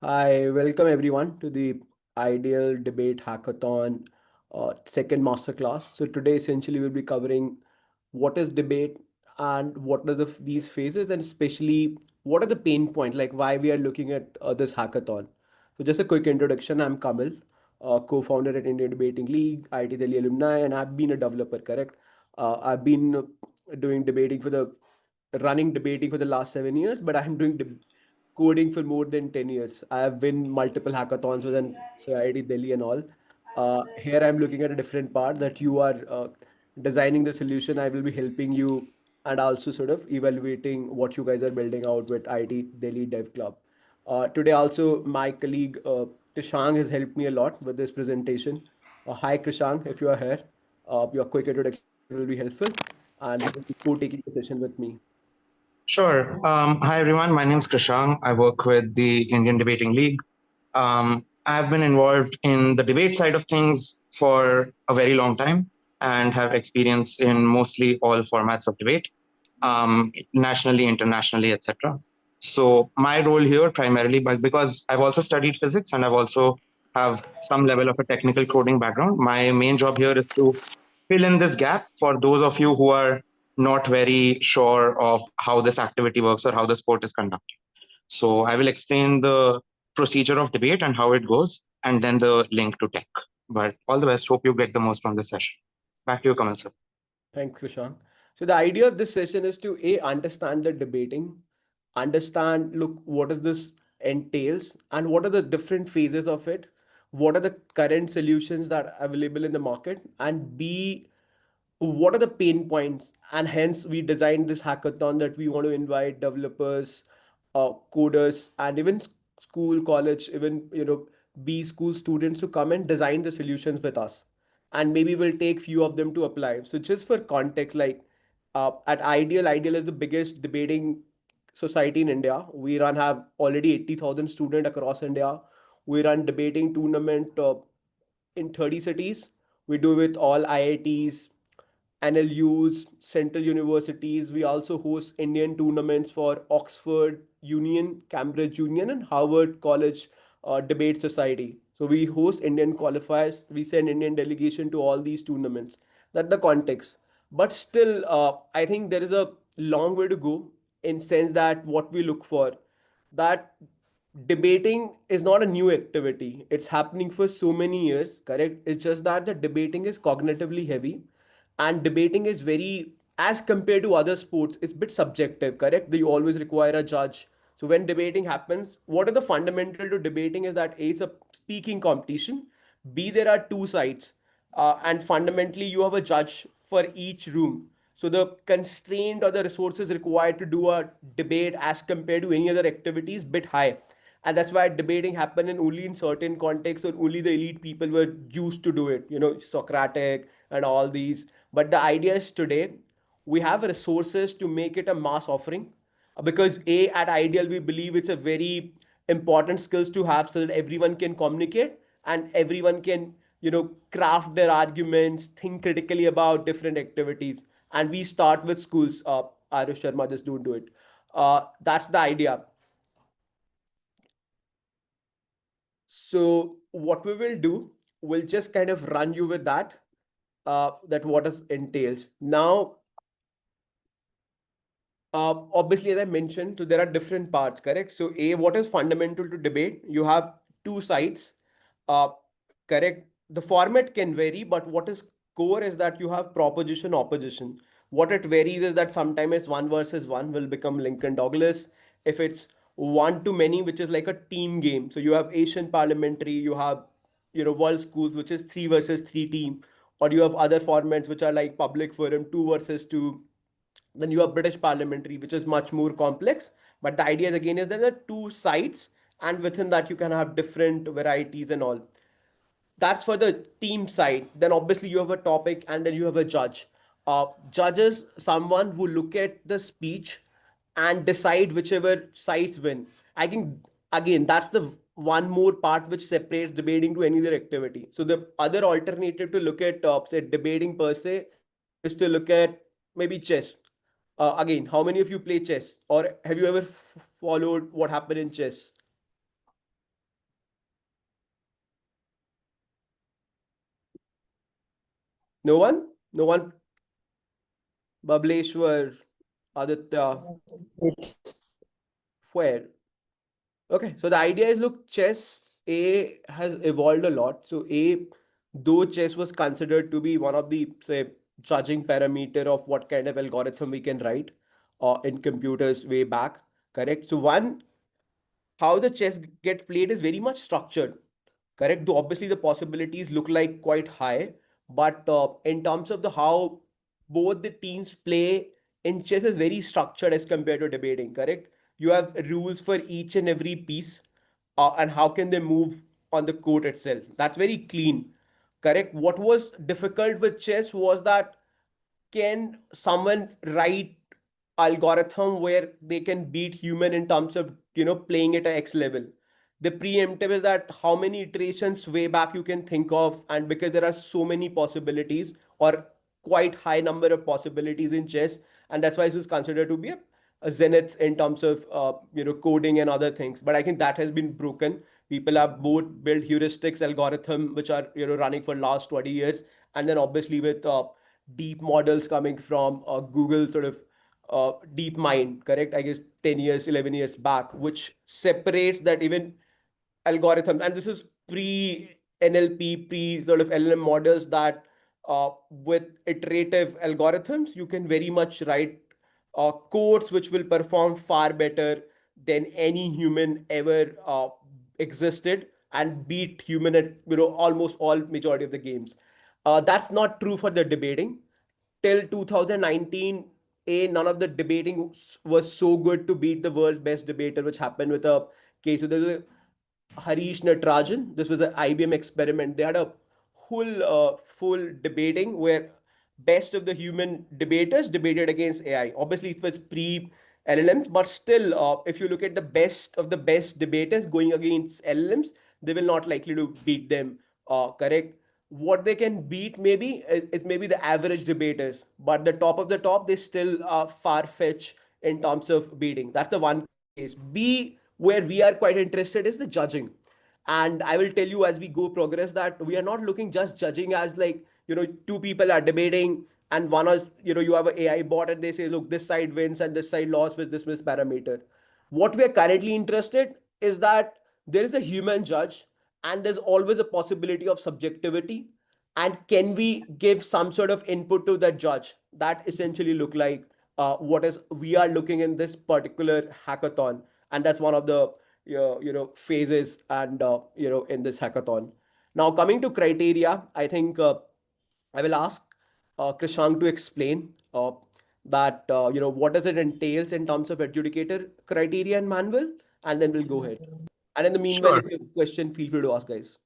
Hi, welcome everyone to the Ideal Debate Hackathon second masterclass. So today essentially we'll be covering what is debate and what are these phases, and especially what are the pain points, like why we are looking at this hackathon. So just a quick introduction. I'm Kamil, co-founder at Indian Debating League, IT Delhi alumni, and I've been a developer, correct? I've been doing debating for the running debating for the last 7 years, but I'm doing coding for more than 10 years. I have been multiple hackathons within society, Delhi and all. Here I'm looking at a different part that you are designing the solution. I will be helping you and also sort of evaluating what you guys are building out with IT Delhi Dev Club. Today also my colleague Krishang has helped me a lot with this presentation. Hi Krishang, if you are here, your quick introduction will be helpful and you will be co-taking the session with me. Sure. Hi, everyone. My name is Krishang. I work with the Indian Debating League. I've been involved in the debate side of things for a very long time and have experience in mostly all formats of debate, nationally, internationally, etc. So my role here primarily, but because I've also studied physics and I've also have some level of a technical coding background, my main job here is to fill in this gap for those of you who are not very sure of how this activity works or how the sport is conducted. So I will explain the procedure of debate and how it goes, and then the link to tech. But all the best. Hope you get the most from this session. Back to you, Kamal sir. Thanks, Krishan. So the idea of this session is to understand the debating, understand, look, what does this entails, and what are the different phases of it, what are the current solutions that are available in the market, and B, what are the pain points, and hence we designed this hackathon that we want to invite developers, coders, and even school, college, even B school students to come and design the solutions with us, and maybe we'll take few of them to apply. So just for context, like at Ideal is the biggest debating society in India. We run have already 80,000 students across India. We run debating tournament in 30 cities. We do with all IITs, NLUs, central universities. We also host Indian tournaments for Oxford Union, Cambridge Union, and Harvard College Debate Society. So we host Indian qualifiers. We send Indian delegation to all these tournaments. That's the context. But still, I think there is a long way to go in sense that what we look for, that debating is not a new activity. It's happening for so many years, correct? It's just that the debating is cognitively heavy, and debating is very, as compared to other sports, it's a bit subjective, correct? You always require a judge. So when debating happens, what are the fundamental to debating is that A, is a speaking competition, B, there are two sides, and fundamentally you have a judge for each room. So the constraint or the resources required to do a debate as compared to any other activity is bit high, and that's why debating happened in only in certain contexts, or only the elite people were used to do it, Socratic and all these. But the idea is today we have resources to make it a mass offering, because A, at Ideal we believe it's a very important skills to have so that everyone can communicate and everyone can craft their arguments, think critically about different activities. And we start with schools. Arish Sharma, just don't do it. That's the idea. So what we will do, we'll just kind of run you with that what it entails. Now, obviously, as I mentioned, so there are different parts, correct? So A, what is fundamental to debate? You have two sides, uh, correct? The format can vary, but what is core is that you have proposition, opposition. What it varies is that sometimes one versus one will become Lincoln Douglas. If it's one to many, which is like a team game. So you have Asian parliamentary, you have world schools, which is three versus three team, or you have other formats which are like public forum, two versus two. Then you have British parliamentary, which is much more complex. But the idea is again is there are two sides, and within that you can have different varieties and all. That's for the team side. Then obviously you have a topic, and then you have a judge. Judge is someone who look at the speech and decide whichever sides win. I think again that's the one more part which separates debating to any other activity. So the other alternative to look at say debating per se is to look at maybe chess. Again, how many of you play chess, or have you ever followed what happened in chess? No one? No one? Bableshwar, Aditya, Fuer. Okay, so the idea is, look, chess A has evolved a lot. So A, though chess was considered to be one of the, say, judging parameter of what kind of algorithm we can write in computers way back, correct? So one, how the chess get played is very much structured, correct? Though obviously the possibilities look like quite high, but in terms of the how both the teams play in chess is very structured as compared to debating, correct? You have rules for each and every piece, and how can they move on the court itself. That's very clean, correct? What was difficult with chess was that, can someone write algorithm where they can beat human in terms of playing at a x level? The preemptive is that how many iterations way back you can think of, and because there are so many possibilities, or quite high number of possibilities in chess, and that's why this is considered to be a zenith in terms of coding and other things. But I think that has been broken. People have both built heuristics algorithm which are running for last 20 years, and then obviously with deep models coming from Google, sort of deep mind, correct? I guess 10 years, 11 years back, which separates that even algorithms. And this is pre NLP, pre sort of LLM models, that with iterative algorithms, you can very much write codes which will perform far better than any human ever existed, and beat human at almost all majority of the games. That's not true for the debating. Till 2019, none of the debating was so good to beat the world's best debater, which happened with a case. So there's a Harish Natarajan. This was an IBM experiment. They had a whole full debating where best of the human debaters debated against AI. Obviously, it was pre LLMs, but still, if you look at the best of the best debaters going against LLMs, they will not likely to beat them. Correct. What they can beat maybe is maybe the average debaters, but the top of the top, they still are far fetch in terms of beating. That's the one case. B, where we are quite interested, is the judging. And I will tell you as we go progress that we are not looking just judging as like, two people are debating, and one is, you have an AI bot and they say, look, this side wins and this side lost with this parameter. What we are currently interested is that there is a human judge, and there's always a possibility of subjectivity. And can we give some sort of input to that judge that essentially look like what is we are looking in this particular hackathon. And that's one of the phases, and in this hackathon. Now coming to criteria, I think I will ask Krishang to explain that what does it entails in terms of adjudicator criteria and manual, and then we'll go ahead. And in the meanwhile, Sure. if you have a question, feel free to ask, guys.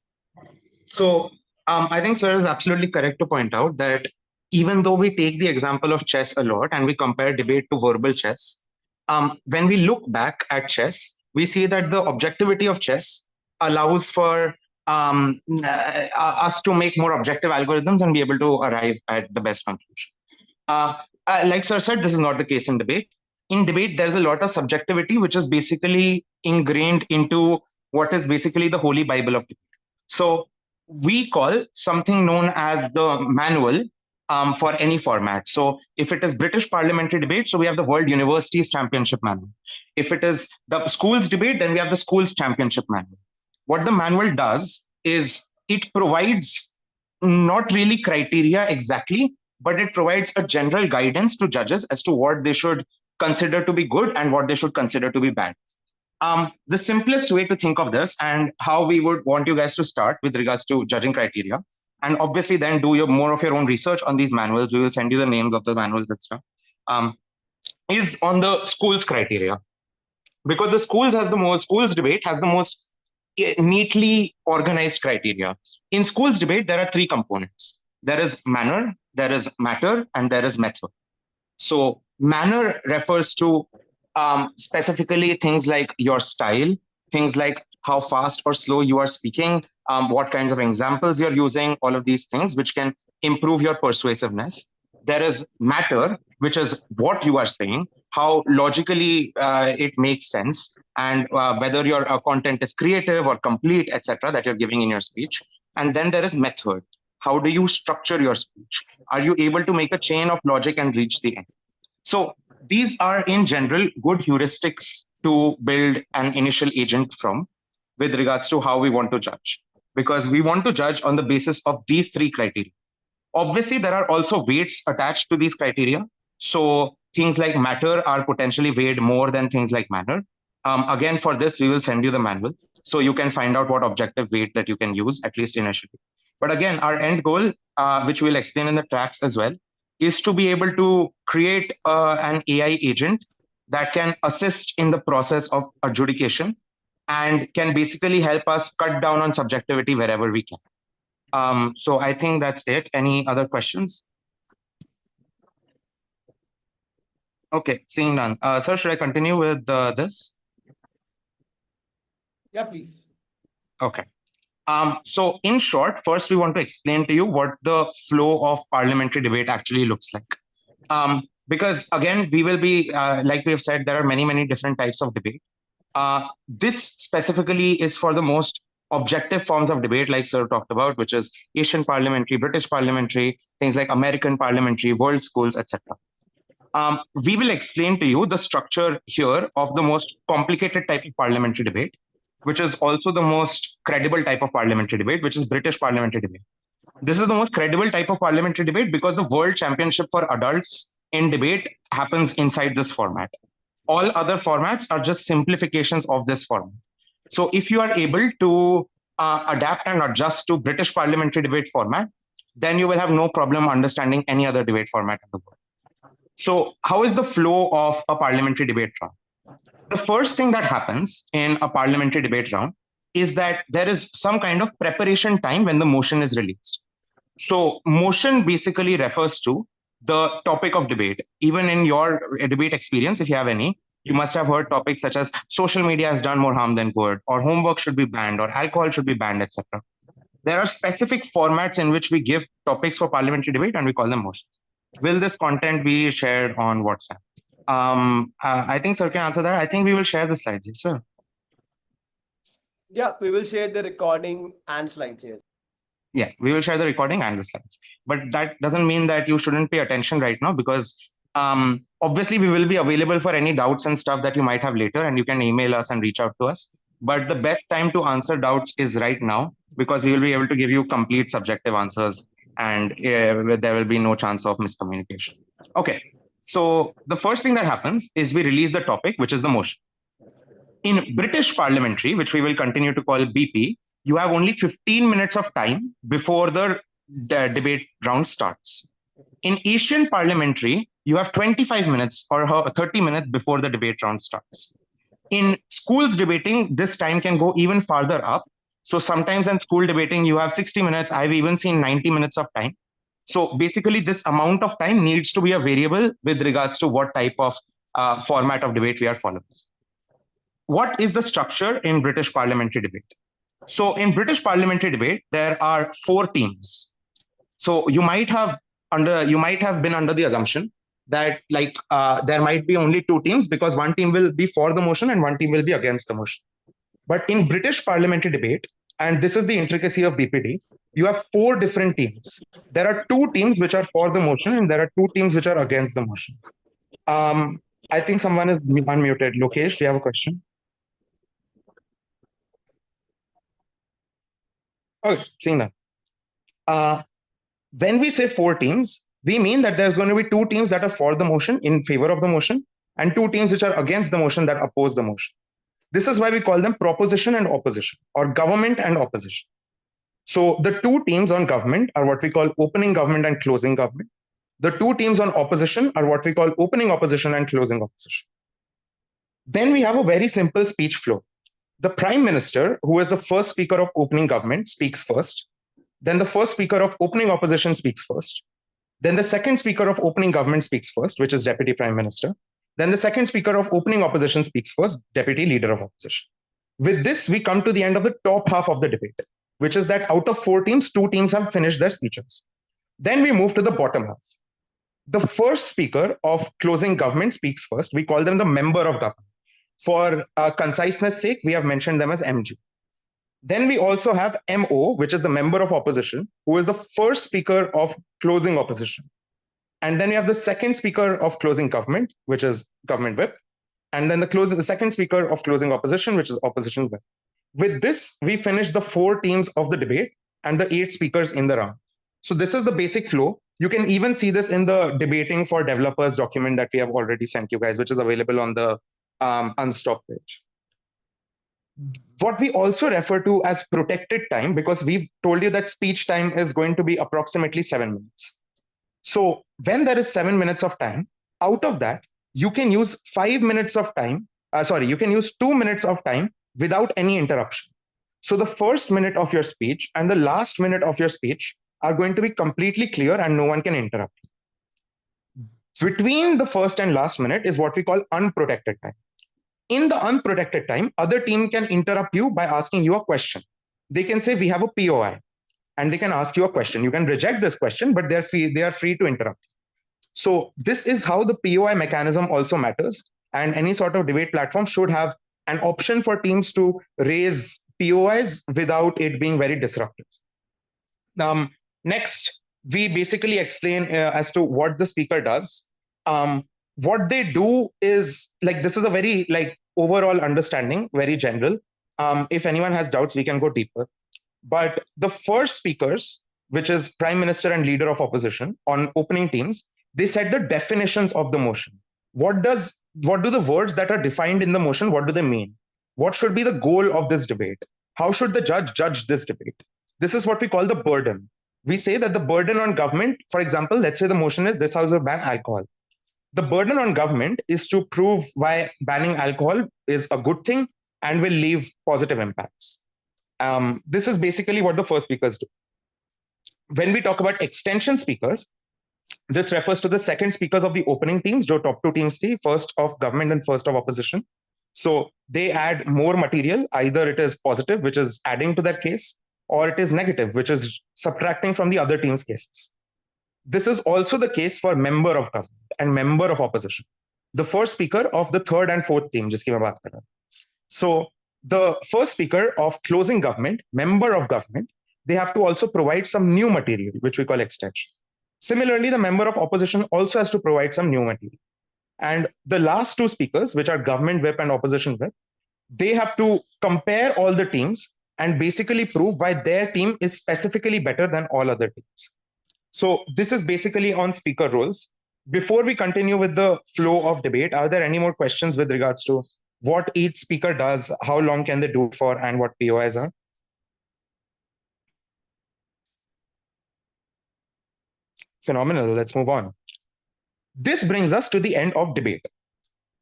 So I think sir is absolutely correct to point out that even though we take the example of chess a lot and we compare debate to verbal chess, when we look back at chess, we see that the objectivity of chess allows for us to make more objective algorithms and be able to arrive at the best conclusion. Uh, like sir said, this is not the case in debate. In debate, there's a lot of subjectivity, which is basically ingrained into what is basically the holy Bible of debate. So we call something known as the manual for any format. So if it is British parliamentary debate, so we have the World Universities Championship Manual. If it is the schools debate, then we have the schools championship manual. What the manual does is it provides not really criteria exactly, but it provides a general guidance to judges as to what they should consider to be good and what they should consider to be bad. The simplest way to think of this and how we would want you guys to start with regards to judging criteria, and obviously then do your more of your own research on these manuals. We will send you the names of the manuals and stuff. Um, is on the schools criteria, because the schools debate has the most neatly organized criteria. In schools debate, there are three components. There is manner, there is matter, and there is method. So manner refers to specifically things like your style, things like how fast or slow you are speaking, what kinds of examples you're using, all of these things which can improve your persuasiveness. There is matter, which is what you are saying, how logically it makes sense, and whether your content is creative or complete, etc., that you're giving in your speech. And then there is method, How do you structure your speech? Are you able to make a chain of logic and reach the end? So these are in general good heuristics to build an initial agent from with regards to how we want to judge. Because we want to judge on the basis of these three criteria. Obviously, there are also weights attached to these criteria. So things like matter are potentially weighed more than things like manner. Again, for this, we will send you the manual so you can find out what objective weight that you can use, at least initially. But again, our end goal, which we'll explain in the tracks as well, is to be able to create an AI agent that can assist in the process of adjudication and can basically help us cut down on subjectivity wherever we can. So I think that's it. Any other questions? Okay, seeing none. Sir, should I continue with this? Yeah, please. Okay. So in short, first we want to explain to you what the flow of parliamentary debate actually looks like. Because again, we will be, like we have said, there are many, many different types of debate. This specifically is for the most objective forms of debate, like Sir talked about, which is Asian parliamentary, British parliamentary, things like American parliamentary, world schools, etc. We will explain to you the structure here of the most complicated type of parliamentary debate, which is also the most credible type of parliamentary debate, which is British parliamentary debate. This is the most credible type of parliamentary debate because the World Championship for adults in debate happens inside this format. All other formats are just simplifications of this format. So if you are able to adapt and adjust to British parliamentary debate format, then you will have no problem understanding any other debate format in the world. So, how is the flow of a parliamentary debate round? The first thing that happens in a parliamentary debate round is that there is some kind of preparation time when the motion is released. So, motion basically refers to the topic of debate. Even in your debate experience, if you have any, you must have heard topics such as social media has done more harm than good, or homework should be banned, or alcohol should be banned, etc. There are specific formats in which we give topics for parliamentary debate and we call them motions. Will this content be shared on WhatsApp? I think Sir can answer that. I think we will share the slides. Yes, sir. Yeah, we will share the recording and slides here. Yeah, we will share the recording and the slides. But that doesn't mean that you shouldn't pay attention right now because obviously we will be available for any doubts and stuff that you might have later, and you can email us and reach out to us. But the best time to answer doubts is right now because we will be able to give you complete subjective answers and there will be no chance of miscommunication. Okay, so the first thing that happens is we release the topic, which is the motion. In British parliamentary, which we will continue to call BP, you have only 15 minutes of time before the debate round starts. In Asian parliamentary, you have 25 minutes or 30 minutes before the debate round starts. In schools debating, this time can go even farther up. So sometimes in school debating, you have 60 minutes. I've even seen 90 minutes of time. So basically, this amount of time needs to be a variable with regards to what type of format of debate we are following. What is the structure in British parliamentary debate? So in British parliamentary debate, there are four teams. So you might have been under the assumption that there might be only two teams because one team will be for the motion and one team will be against the motion. But in British parliamentary debate, and this is the intricacy of BPD, you have four different teams. There are two teams which are for the motion and there are two teams which are against the motion. I think someone is unmuted. Lokesh, do you have a question? Okay, seeing that. When we say four teams, we mean that there's going to be two teams that are for the motion in favor of the motion and two teams which are against the motion that oppose the motion. This is why we call them proposition and opposition or government and opposition. So the two teams on government are what we call opening government and closing government. The two teams on opposition are what we call opening opposition and closing opposition. Then we have a very simple speech flow. The prime minister, who is the first speaker of opening government, speaks first. Then the first speaker of opening opposition speaks first. Then the second speaker of opening government speaks first, which is deputy prime minister. Then the second speaker of opening opposition speaks first, deputy leader of opposition. With this, we come to the end of the top half of the debate, which is that out of four teams, two teams have finished their speeches. Then we move to the bottom half. The first speaker of closing government speaks first. We call them the member of government. For conciseness sake, we have mentioned them as MG. Then we also have MO, which is the member of opposition, who is the first speaker of closing opposition. And then we have the second speaker of closing government, which is government whip. And then the second speaker of closing opposition, which is opposition whip. With this, we finish the 4 teams of the debate and the 8 speakers in the round. So this is the basic flow. You can even see this in the debating for developers document that we have already sent you guys, which is available on the Unstop page. What we also refer to as protected time, because we've told you that speech time is going to be approximately 7 minutes. So when there is 7 minutes of time, out of that, you can use 5 minutes of time. You can use 2 minutes of time without any interruption. So the first minute of your speech and the last minute of your speech are going to be completely clear and no one can interrupt. Between the first and last minute is what we call unprotected time. In the unprotected time, other team can interrupt you by asking you a question. They can say, we have a POI, and they can ask you a question. You can reject this question, but they are free to interrupt. So this is how the POI mechanism also matters. And any sort of debate platform should have an option for teams to raise POIs without it being very disruptive. Next, we basically explain as to what the speaker does. What they do is like, this is a very like overall understanding, very general. If anyone has doubts, we can go deeper. But the first speakers, which is prime minister and leader of opposition on opening teams, they set the definitions of the motion. What do the words that are defined in the motion, what do they mean? What should be the goal of this debate? How should the judge this debate? This is what we call the burden. We say that the burden on government, for example, let's say the motion is this house will ban alcohol. The burden on government is to prove why banning alcohol is a good thing and will leave positive impacts. This is basically what the first speakers do. When we talk about extension speakers, this refers to the second speakers of the opening teams, jo top 2 teams thi, first of government and first of opposition. So they add more material. Either it is positive, which is adding to that case, or it is negative, which is subtracting from the other team's cases. This is also the case for member of government and member of opposition, the first speaker of the third and fourth team, jiski main baat kar raha hu. So the first speaker of closing government, member of government, they have to also provide some new material, which we call extension. Similarly, the member of opposition also has to provide some new material. And the last 2 speakers, which are government whip and opposition whip, they have to compare all the teams and basically prove why their team is specifically better than all other teams. So this is basically on speaker roles. Before we continue with the flow of debate, are there any more questions with regards to what each speaker does, how long can they do it for, and what POIs are? Phenomenal. Let's move on. This brings us to the end of debate.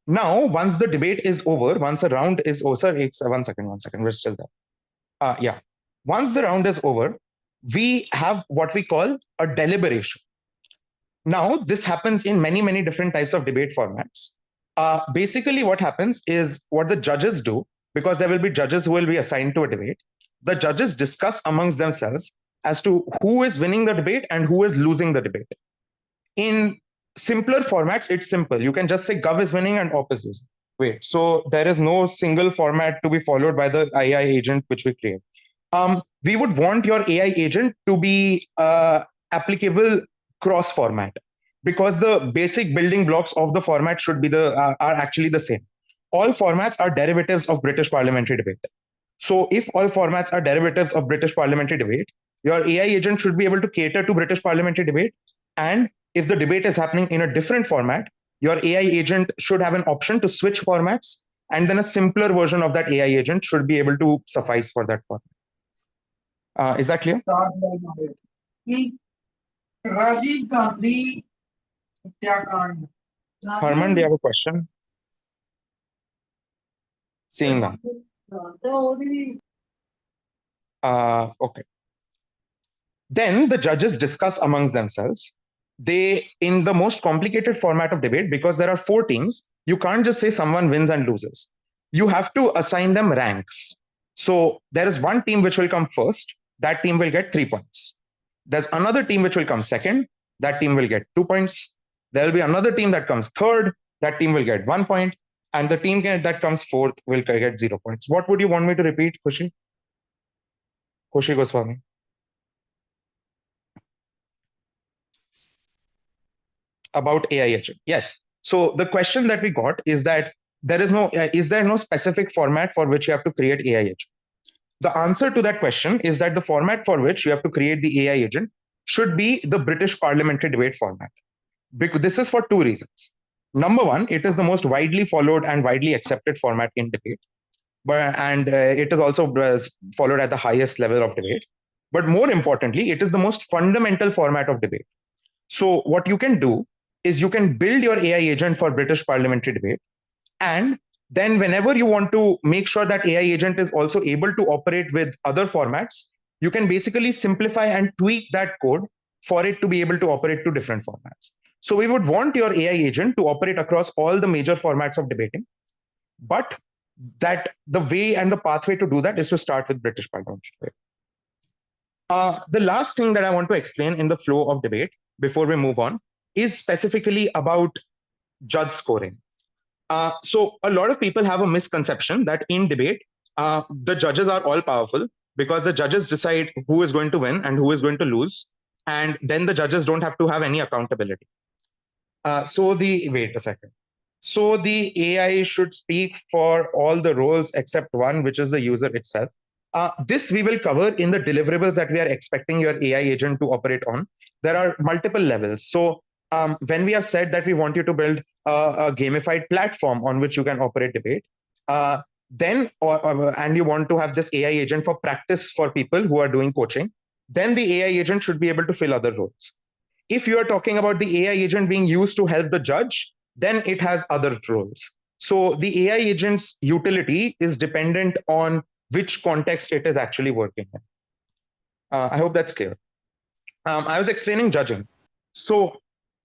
Now, once the debate is over, once a round is over, sir, it's 1 second, we're still there. Yeah. Once the round is over, we have what we call a deliberation. Now, this happens in many, many different types of debate formats. Basically, what happens is what the judges do, because there will be judges who will be assigned to a debate. The judges discuss amongst themselves as to who is winning the debate and who is losing the debate. In simpler formats, it's simple. You can just say Gov is winning and Op is losing. Wait, so there is no single format to be followed by the AI agent which we create. We would want your AI agent to be applicable cross format, because the basic building blocks of the format should be are actually the same. All formats are derivatives of British parliamentary debate. So if all formats are derivatives of British parliamentary debate, your AI agent should be able to cater to British parliamentary debate. And if the debate is happening in a different format, your AI agent should have an option to switch formats, and then a simpler version of that AI agent should be able to suffice for that format. Is that clear? Rajiv Gandhi Hatyakand. Herman, do you have a question? Seeing that. Okay. Then the judges discuss amongst themselves. They, in the most complicated format of debate, because there are 4 teams, you can't just say someone wins and loses. You have to assign them ranks. So there is one team which will come first. That team will get 3 points. There's another team which will come second. That team will get 2 points. There will be another team that comes third. That team will get 1 point. And the team that comes fourth will get 0 points. What would you want me to repeat, Khushi? Koshi Goswami. About AI agent. Yes. So the question that we got is that is there no specific format for which you have to create AI agent? The answer to that question is that the format for which you have to create the AI agent should be the British parliamentary debate format. Because this is for two reasons. Number one, it is the most widely followed and widely accepted format in debate, and it is also followed at the highest level of debate. But more importantly, it is the most fundamental format of debate. So what you can do is you can build your AI agent for British parliamentary debate, and then whenever you want to make sure that AI agent is also able to operate with other formats, you can basically simplify and tweak that code for it to be able to operate to different formats. So we would want your AI agent to operate across all the major formats of debating, but that the way and the pathway to do that is to start with British parliamentary debate. The last thing that I want to explain in the flow of debate before we move on is specifically about judge scoring. So a lot of people have a misconception that in debate, the judges are all powerful because the judges decide who is going to win and who is going to lose. And then the judges don't have to have any accountability. Wait a second. So the AI should speak for all the roles except one, which is the user itself. This we will cover in the deliverables that we are expecting your AI agent to operate on. There are multiple levels. So when we have said that we want you to build a gamified platform on which you can operate debate, and you want to have this AI agent for practice for people who are doing coaching, then the AI agent should be able to fill other roles. If you are talking about the AI agent being used to help the judge, then it has other roles. So the AI agent's utility is dependent on which context it is actually working in. I hope that's clear. I was explaining judging. So,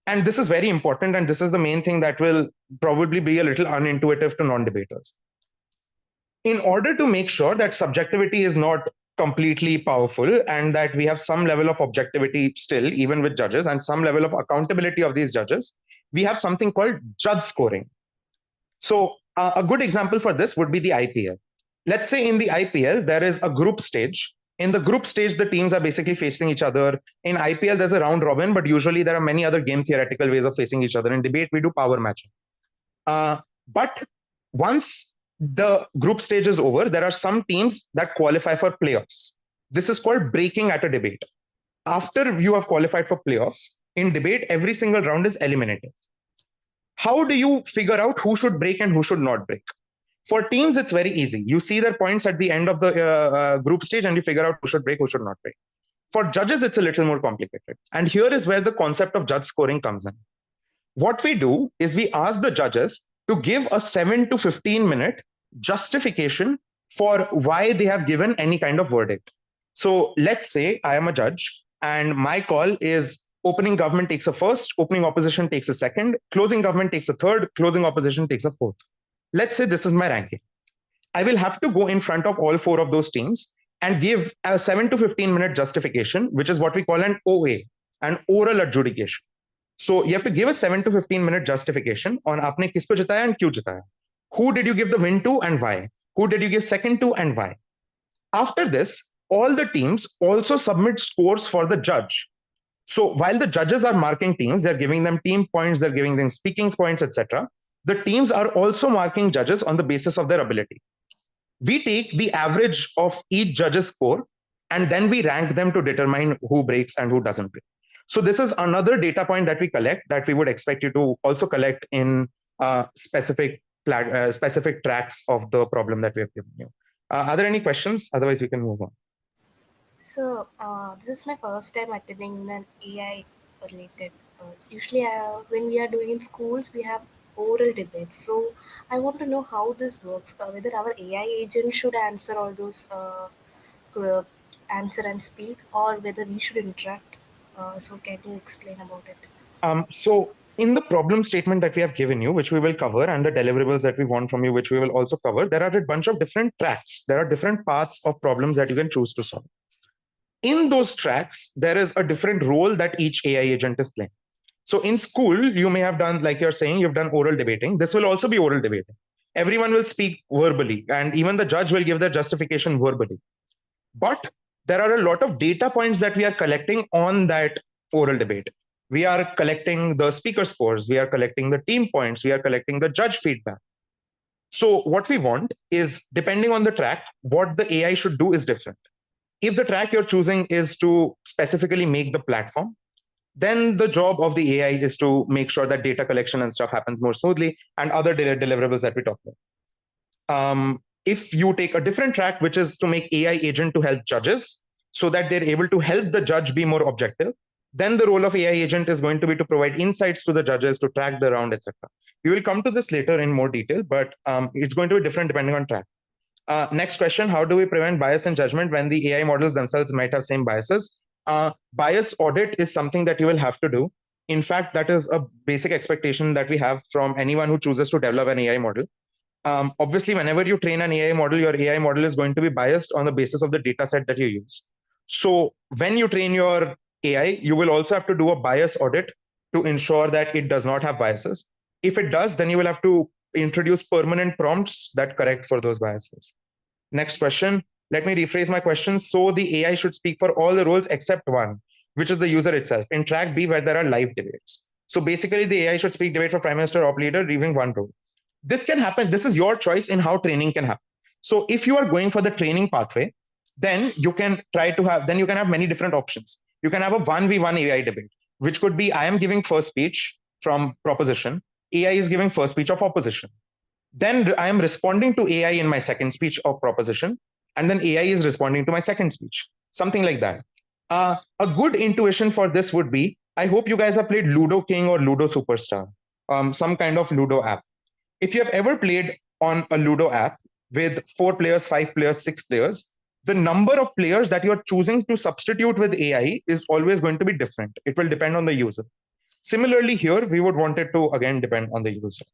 and this is very important, and this is the main thing that will probably be a little unintuitive to non-debaters. In order to make sure that subjectivity is not completely powerful and that we have some level of objectivity still, even with judges, and some level of accountability of these judges, we have something called judge scoring. So a good example for this would be the IPL. Let's say in the IPL, there is a group stage. In the group stage, the teams are basically facing each other. In IPL, there's a round robin, but usually there are many other game theoretical ways of facing each other. In debate, we do power matching. But once the group stage is over, there are some teams that qualify for playoffs. This is called breaking at a debate. After you have qualified for playoffs, in debate, every single round is eliminated. How do you figure out who should break and who should not break? For teams, it's very easy. You see their points at the end of the group stage and you figure out who should break, who should not break. For judges, it's a little more complicated. And here is where the concept of judge scoring comes in. What we do is we ask the judges to give a 7 to 15 minute justification for why they have given any kind of verdict. So let's say I am a judge and my call is opening government takes a first, opening opposition takes a second, closing government takes a third, closing opposition takes a fourth. Let's say this is my ranking. I will have to go in front of all four of those teams and give a 7 to 15 minute justification, which is what we call an OA, an oral adjudication. So you have to give a 7 to 15 minute justification on aapne kisko jitaya and kyun jitaya. Who did you give the win to and why? Who did you give second to and why? After this, all the teams also submit scores for the judge. So while the judges are marking teams, they're giving them team points, they're giving them speaking points, etc. The teams are also marking judges on the basis of their ability. We take the average of each judge's score and then we rank them to determine who breaks and who doesn't break. So this is another data point that we collect that we would expect you to also collect in specific tracks of the problem that we have given you. Are there any questions? Otherwise, we can move on. So, this is my first time attending an AI related. Usually, when we are doing in schools, we have oral debates. So, I want to know how this works. Whether our AI agent should answer all those answer and speak, or whether we should interact. So, can you explain about it? So in the problem statement that we have given you, which we will cover, and the deliverables that we want from you, which we will also cover, there are a bunch of different tracks. There are different paths of problems that you can choose to solve. In those tracks, there is a different role that each AI agent is playing. So in school, you may have done, like you're saying, you've done oral debating. This will also be oral debating. Everyone will speak verbally, and even the judge will give their justification verbally. But there are a lot of data points that we are collecting on that oral debate. We are collecting the speaker scores, we are collecting the team points, we are collecting the judge feedback. So what we want is, depending on the track, what the AI should do is different. If the track you're choosing is to specifically make the platform, then the job of the AI is to make sure that data collection and stuff happens more smoothly, and other deliverables that we talk about. If you take a different track, which is to make AI agent to help judges so that they're able to help the judge be more objective, then the role of AI agent is going to be to provide insights to the judges to track the round, etc. We will come to this later in more detail, but it's going to be different depending on track. Next question, how do we prevent bias in judgment when the AI models themselves might have same biases? Bias audit is something that you will have to do. In fact, that is a basic expectation that we have from anyone who chooses to develop an AI model. Obviously, whenever you train an AI model, your AI model is going to be biased on the basis of the data set that you use. So when you train your AI, you will also have to do a bias audit to ensure that it does not have biases. If it does, then you will have to introduce permanent prompts that correct for those biases. Next question. Let me rephrase my question. So the AI should speak for all the roles except one, which is the user itself. In track B, where there are live debates. So basically, the AI should speak debate for prime minister, op leader, leaving one role. This can happen. This is your choice in how training can happen. So if you are going for the training pathway, then you can try to have, then you can have many different options. You can have a 1v1 AI debate, which could be I am giving first speech from proposition, AI is giving first speech of opposition. Then I am responding to AI in my second speech of proposition, and then AI is responding to my second speech, something like that. A good intuition for this would be, I hope you guys have played Ludo King or Ludo Superstar, some kind of Ludo app. If you have ever played on a Ludo app with 4 players, 5 players, 6 players, the number of players that you're choosing to substitute with AI is always going to be different. It will depend on the user. Similarly, here, we would want it to, again, depend on the user.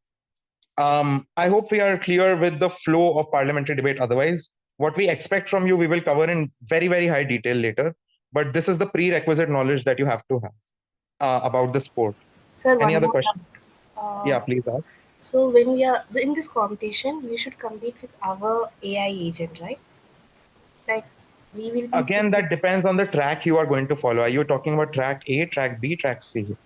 I hope we are clear with the flow of parliamentary debate. Otherwise, what we expect from you, we will cover in very, very high detail later. But this is the prerequisite knowledge that you have to have about the sport. Sir, Any one other more question? doubt. Uh, Yeah, please ask. so when we are in this competition, we should compete with our AI agent, right? Like we will be Again, speaking. that depends on the track you are going to follow. Are you talking about track A, track B, track C?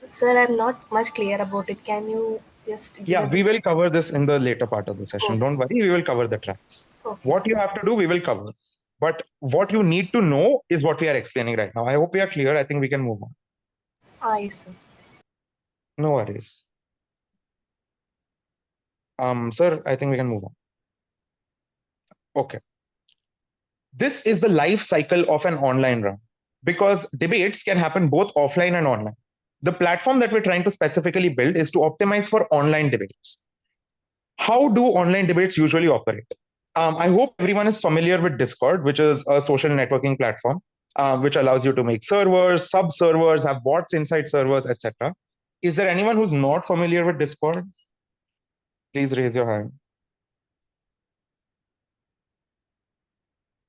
Sir, I'm not much clear about it. Can you just give a Yeah, we bit? will cover this in the later part of the session. Okay, Don't worry, we will cover the tracks. okay, What sir. you have to do, we will cover. But what you need to know is what we are explaining right now. I hope we are clear. I think we can move on. Yes, sir. No worries. Sir, I think we can move on. Okay. This is the life cycle of an online round because debates can happen both offline and online. The platform that we're trying to specifically build is to optimize for online debates. How do online debates usually operate? I hope everyone is familiar with Discord, which is a social networking platform, which allows you to make servers, sub servers, have bots inside servers, etc. Is there anyone who's not familiar with Discord? Please raise your hand.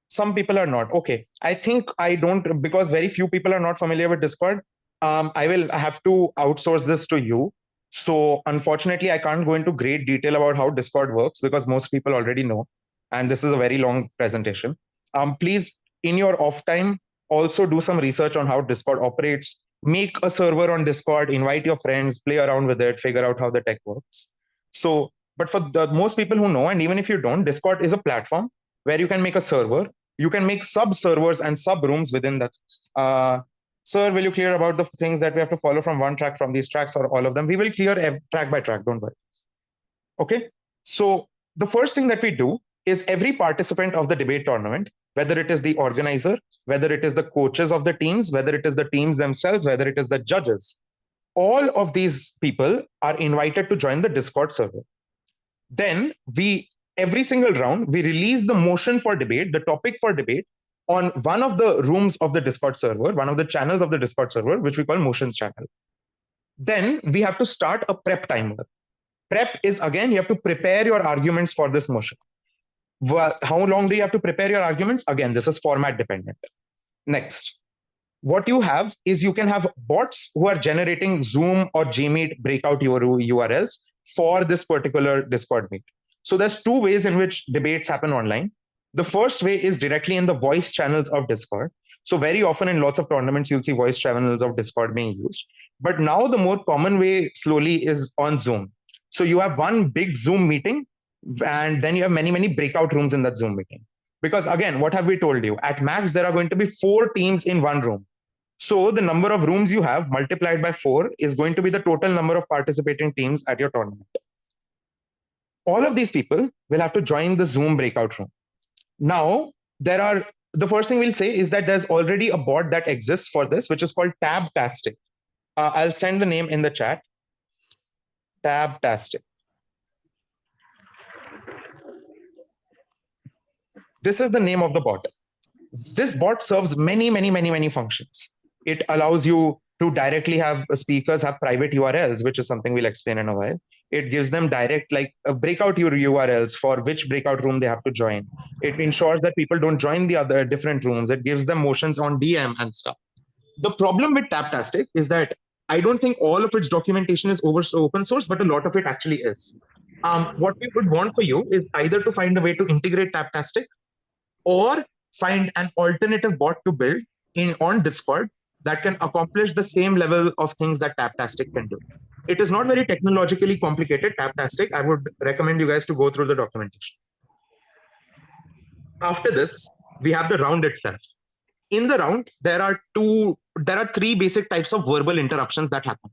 Some people are not. Okay. I think I don't, because very few people are not familiar with Discord. I will have to outsource this to you. So unfortunately, I can't go into great detail about how Discord works because most people already know. And this is a very long presentation. Please, in your off time, also do some research on how Discord operates. Make a server on Discord, invite your friends, play around with it, figure out how the tech works. So, but for the most people who know, and even if you don't, Discord is a platform where you can make a server, you can make sub servers and sub rooms within that. Sir, will you clear about the things that we have to follow from one track from these tracks or all of them? We will clear track by track, don't worry. Okay. So the first thing that we do is every participant of the debate tournament, whether it is the organizer, whether it is the coaches of the teams, whether it is the teams themselves, whether it is the judges, all of these people are invited to join the Discord server. Then every single round, we release the motion for debate, the topic for debate on one of the rooms of the Discord server, one of the channels of the Discord server, which we call motions channel. Then we have to start a prep timer. Prep is, again, you have to prepare your arguments for this motion. How long do you have to prepare your arguments? Again, this is format dependent. Next, what you have is you can have bots who are generating Zoom or Gmeet breakout URLs for this particular Discord meet. So there's two ways in which debates happen online. The first way is directly in the voice channels of Discord. So very often in lots of tournaments, you'll see voice channels of Discord being used. But now the more common way slowly is on Zoom. So you have one big Zoom meeting, and then you have many, many breakout rooms in that Zoom meeting. Because again, what have we told you? At max, there are going to be 4 teams in one room. So the number of rooms you have multiplied by 4 is going to be the total number of participating teams at your tournament. All of these people will have to join the Zoom breakout room. Now, the first thing we'll say is that there's already a bot that exists for this, which is called Tabtastic. I'll send the name in the chat. Tabtastic. This is the name of the bot. This bot serves many, many, many, many functions. It allows you to directly have speakers have private URLs, which is something we'll explain in a while. It gives them direct, like breakout your URLs for which breakout room they have to join. It ensures that people don't join the other different rooms. It gives them motions on DM and stuff. The problem with Taptastic is that I don't think all of its documentation is open source, but a lot of it actually is. What we would want for you is either to find a way to integrate Taptastic or find an alternative bot to build on Discord that can accomplish the same level of things that Taptastic can do. It is not very technologically complicated, Taptastic. I would recommend you guys to go through the documentation. After this, we have the round itself. In the round, there are 3 basic types of verbal interruptions that happen.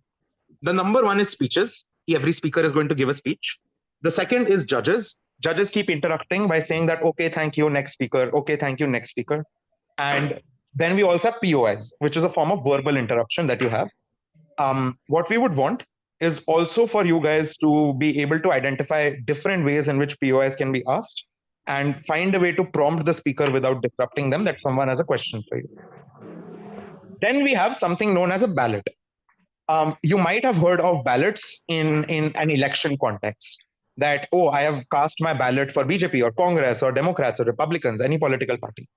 The number one is speeches. Every speaker is going to give a speech. The second is judges. Judges keep interrupting by saying that, okay, thank you, next speaker. Okay, thank you, next speaker. And then we also have POIs, which is a form of verbal interruption that you have. What we would want is also for you guys to be able to identify different ways in which POIs can be asked and find a way to prompt the speaker without disrupting them that someone has a question for you. Then we have something known as a ballot. You might have heard of ballots in an election context. That, oh, I have cast my ballot for BJP or Congress or Democrats or Republicans, any political party.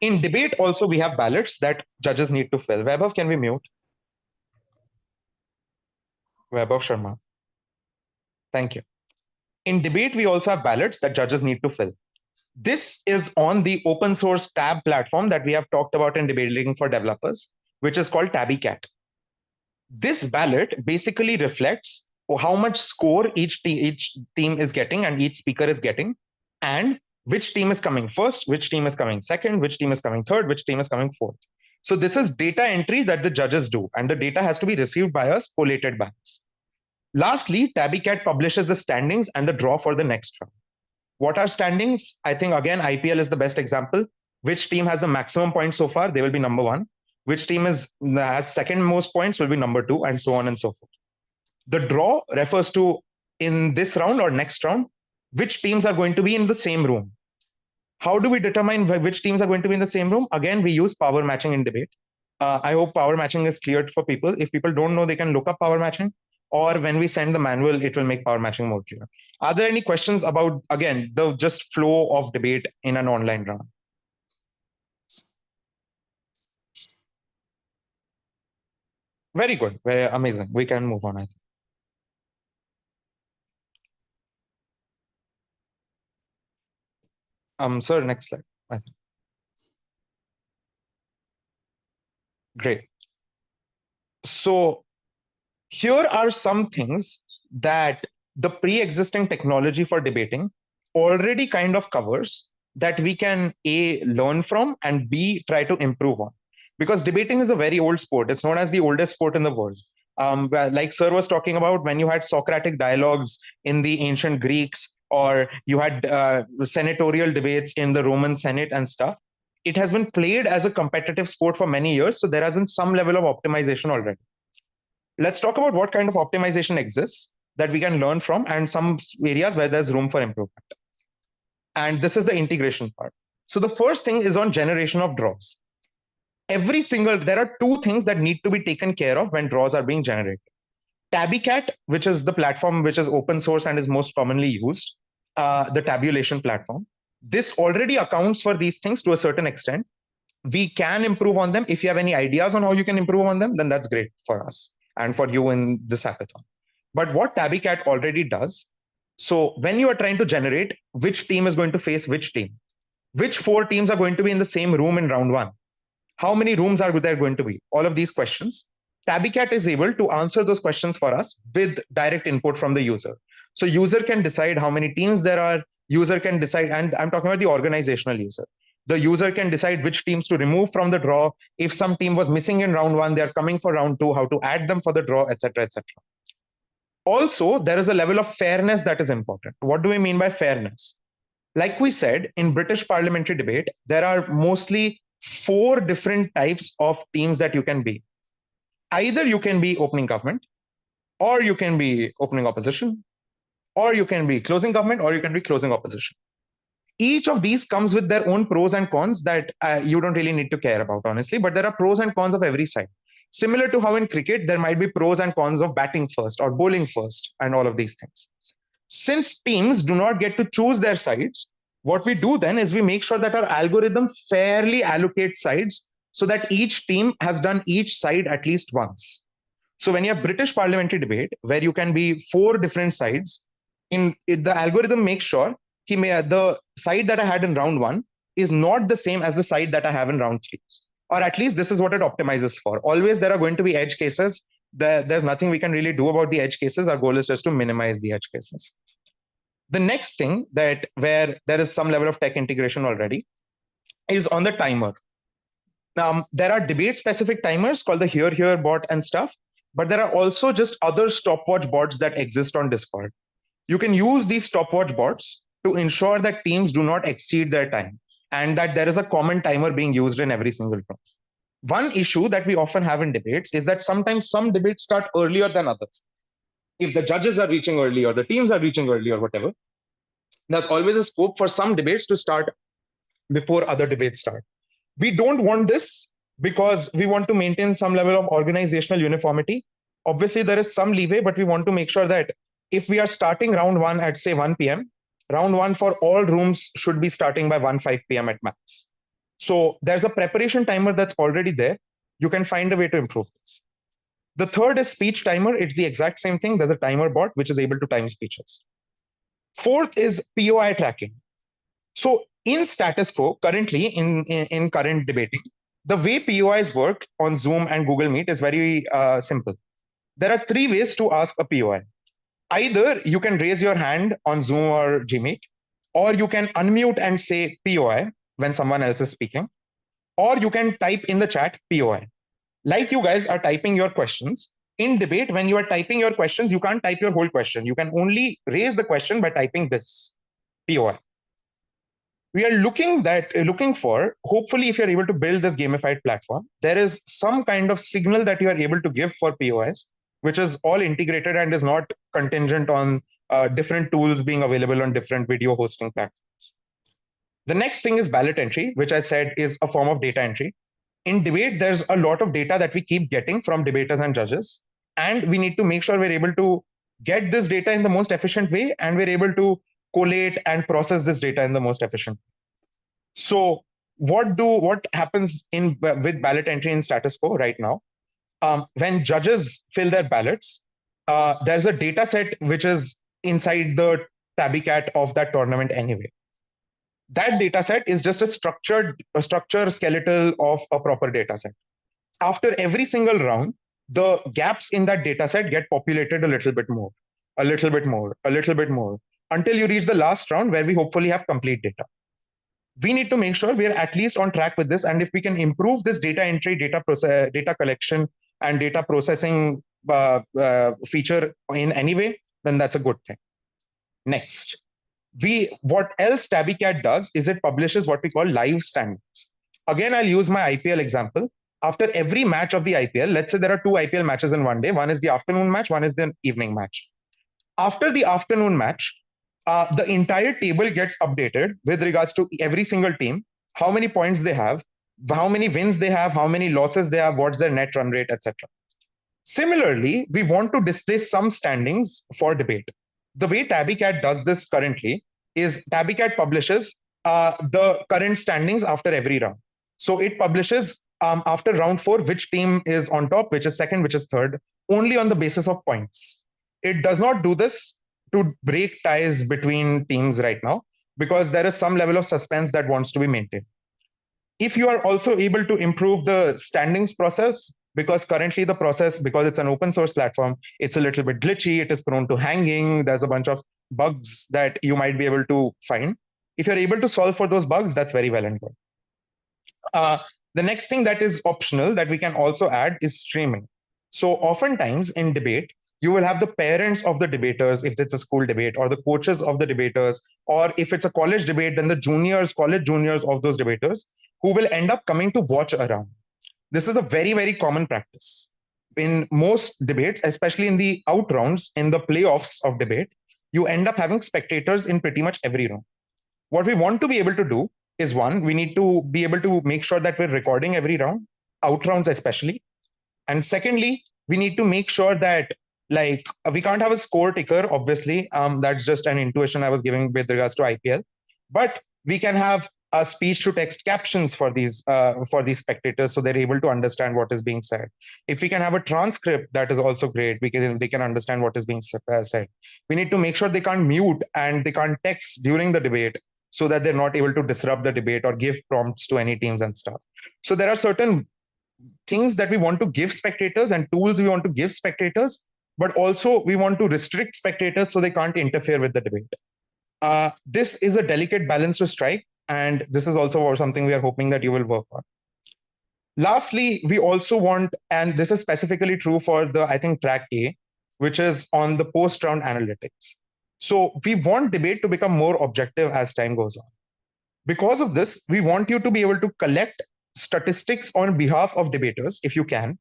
In debate also, we have ballots that judges need to fill. Vaibhav, can we mute? Vaibhav Sharma. Thank you. In debate, we also have ballots that judges need to fill. This is on the open source tab platform that we have talked about in debating for developers, which is called TabbyCat. This ballot basically reflects how much score each team is getting and each speaker is getting, and which team is coming first, which team is coming second, which team is coming third, which team is coming fourth. So this is data entry that the judges do, and the data has to be received by us, collated by us. Lastly, TabbyCat publishes the standings and the draw for the next round. What are standings? I think, again, IPL is the best example. Which team has the maximum points so far? They will be number 1. Which team has second most points will be number 2, and so on and so forth. The draw refers to, in this round or next round, which teams are going to be in the same room. How do we determine which teams are going to be in the same room? Again, we use power matching in debate. I hope power matching is clear for people. If people don't know, they can look up power matching, or when we send the manual, it will make power matching more clear. Are there any questions about, again, the just flow of debate in an online round? Very good. Very amazing. We can move on, I think. Sir, next slide. Great. So here are some things that the pre-existing technology for debating already kind of covers that we can A, learn from, and B, try to improve on. Because debating is a very old sport. It's known as the oldest sport in the world. Like Sir was talking about, when you had Socratic dialogues in the ancient Greeks, or you had senatorial debates in the Roman Senate and stuff, it has been played as a competitive sport for many years. So there has been some level of optimization already. Let's talk about what kind of optimization exists that we can learn from, and some areas where there's room for improvement. And this is the integration part. So the first thing is on generation of draws. There are 2 things that need to be taken care of when draws are being generated. TabbyCat, which is the platform which is open source and is most commonly used, the tabulation platform. This already accounts for these things to a certain extent. We can improve on them. If you have any ideas on how you can improve on them, then that's great for us and for you in this hackathon. But what tabbycat already does, so when you are trying to generate which team is going to face which team, which four teams are going to be in the same room in round one, how many rooms are there going to be, all of these questions, tabbycat is able to answer those questions for us with direct input from the user. So user can decide how many teams there are, user can decide, and I'm talking about the organizational user. The user can decide which teams to remove from the draw. If some team was missing in round one, they're coming for round two, how to add them for the draw, etc., etc. Also, there is a level of fairness that is important. What do we mean by fairness? Like we said, in British parliamentary debate, there are mostly four different types of teams that you can be. Either you can be opening government, or you can be opening opposition, or you can be closing government, or you can be closing opposition. Each of these comes with their own pros and cons that you don't really need to care about, honestly, but there are pros and cons of every side. Similar to how in cricket, there might be pros and cons of batting first or bowling first, and all of these things. Since teams do not get to choose their sides, what we do then is we make sure that our algorithm fairly allocates sides so that each team has done each side at least once. So when you have British parliamentary debate, where you can be four different sides, the algorithm makes sure the side that I had in round one is not the same as the side that I have in round three. Or at least this is what it optimizes for. Always there are going to be edge cases. There's nothing we can really do about the edge cases. Our goal is just to minimize the edge cases. The next thing that where there is some level of tech integration already is on the timer. There are debate specific timers called the here bot and stuff, but there are also just other stopwatch bots that exist on Discord. You can use these stopwatch bots to ensure that teams do not exceed their time and that there is a common timer being used in every single room. One issue that we often have in debates is that sometimes some debates start earlier than others. If the judges are reaching early or the teams are reaching early or whatever, there's always a scope for some debates to start before other debates start. We don't want this because we want to maintain some level of organizational uniformity. Obviously, there is some leeway, but we want to make sure that if we are starting round one at say 1 p.m., round one for all rooms should be starting by 1:05 p.m. at max. So there's a preparation timer that's already there. You can find a way to improve this. The third is speech timer. It's the exact same thing. There's a timer bot which is able to time speeches. Fourth is POI tracking. So in status quo, currently in current debating, the way POIs work on Zoom and Google Meet is very simple. There are three ways to ask a POI. Either you can raise your hand on Zoom or Gmeet, or you can unmute and say POI when someone else is speaking, or you can type in the chat POI. Like you guys are typing your questions, in debate, when you are typing your questions, you can't type your whole question. You can only raise the question by typing this POI. We are looking for, hopefully, if you're able to build this gamified platform, there is some kind of signal that you are able to give for POIs, which is all integrated and is not contingent on different tools being available on different video hosting platforms. The next thing is ballot entry, which I said is a form of data entry. In debate, there's a lot of data that we keep getting from debaters and judges, and we need to make sure we're able to get this data in the most efficient way, and we're able to collate and process this data in the most efficient way. So what happens with ballot entry in status quo right now? When judges fill their ballots, there's a data set which is inside the tabbycat of that tournament anyway. That data set is just a structure skeletal of a proper data set. After every single round, the gaps in that data set get populated a little bit more, a little bit more, a little bit more, until you reach the last round where we hopefully have complete data. We need to make sure we are at least on track with this. And if we can improve this data entry, data collection, and data processing feature in any way, then that's a good thing. Next, what else tabbycat does is it publishes what we call live standings. Again, I'll use my IPL example. After every match of the IPL, let's say there are two IPL matches in one day. One is the afternoon match, one is the evening match. After the afternoon match, the entire table gets updated with regards to every single team, how many points they have, how many wins they have, how many losses they have, what's their net run rate, etc. Similarly, we want to display some standings for debate. The way tabbycat does this currently is tabbycat publishes the current standings after every round. So it publishes after round 4 which team is on top, which is second, which is third, only on the basis of points. It does not do this to break ties between teams right now, because there is some level of suspense that wants to be maintained. If you are also able to improve the standings process, because currently the process, because it's an open source platform, it's a little bit glitchy, it is prone to hanging, there's a bunch of bugs that you might be able to find. If you're able to solve for those bugs, that's very well and good. The next thing that is optional that we can also add is streaming. So oftentimes in debate, you will have the parents of the debaters, if it's a school debate, or the coaches of the debaters, or if it's a college debate, then the juniors, college juniors of those debaters, who will end up coming to watch around. This is a very, very common practice. In most debates, especially in the out rounds, in the playoffs of debate, you end up having spectators in pretty much every round. What we want to be able to do is, one, we need to be able to make sure that we're recording every round, out rounds especially. And secondly, we need to make sure that, like, we can't have a score ticker, obviously. That's just an intuition I was giving with regards to IPL. But we can have a speech to text captions for these spectators, so they're able to understand what is being said. If we can have a transcript, that is also great. They can understand what is being said. We need to make sure they can't mute and they can't text during the debate, so that they're not able to disrupt the debate or give prompts to any teams and stuff. So there are certain things that we want to give spectators and tools we want to give spectators, but also we want to restrict spectators so they can't interfere with the debate. This is a delicate balance to strike, and this is also something we are hoping that you will work on. Lastly, we also want, and this is specifically true for the, I think, track A, which is on the post-round analytics. So we want debate to become more objective as time goes on. Because of this, we want you to be able to collect statistics on behalf of debaters, if you can,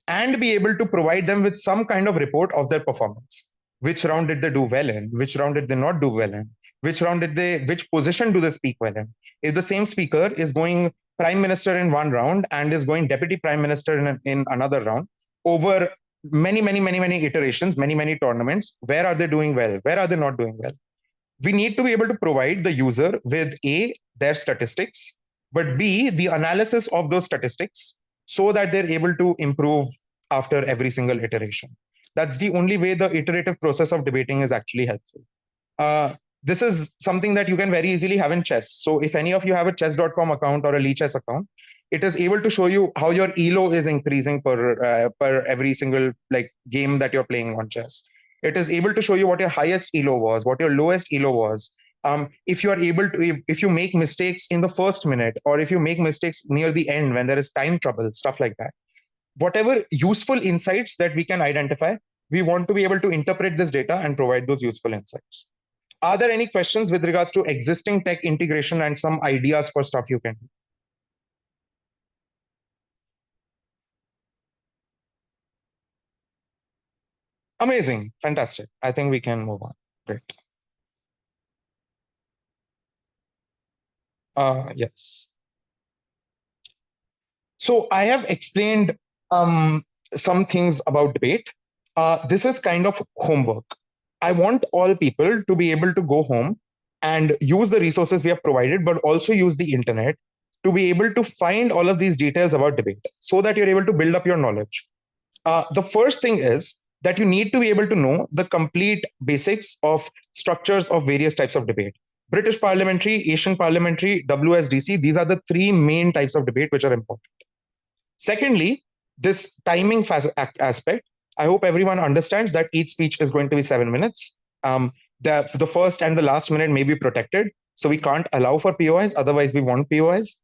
and be able to provide them with some kind of report of their performance. Which round did they do well in? Which round did they not do well in? Which position do they speak well in? If the same speaker is going prime minister in one round and is going deputy prime minister in another round, over many iterations, many tournaments, where are they doing well? Where are they not doing well? We need to be able to provide the user with A, their statistics, but B, the analysis of those statistics, so that they're able to improve after every single iteration. That's the only way the iterative process of debating is actually helpful. This is something that you can very easily have in chess. So if any of you have a chess.com account or a Lichess account, it is able to show you how your elo is increasing per every single game that you're playing on chess. It is able to show you what your highest elo was, what your lowest elo was. If you are able to, if you make mistakes in the first minute, or if you make mistakes near the end when there is time trouble, stuff like that. Whatever useful insights that we can identify, we want to be able to interpret this data and provide those useful insights. Are there any questions with regards to existing tech integration and some ideas for stuff you can do? Amazing. Fantastic. I think we can move on. Great. Yes. So I have explained some things about debate. This is kind of homework. I want all people to be able to go home and use the resources we have provided, but also use the internet to be able to find all of these details about debate so that you're able to build up your knowledge. The first thing is that you need to be able to know the complete basics of structures of various types of debate. British parliamentary, Asian parliamentary, WSDC, these are the three main types of debate which are important. Secondly, this timing aspect, I hope everyone understands that each speech is going to be 7 minutes. The first and the last minute may be protected, so we can't allow for POIs, otherwise we want POIs.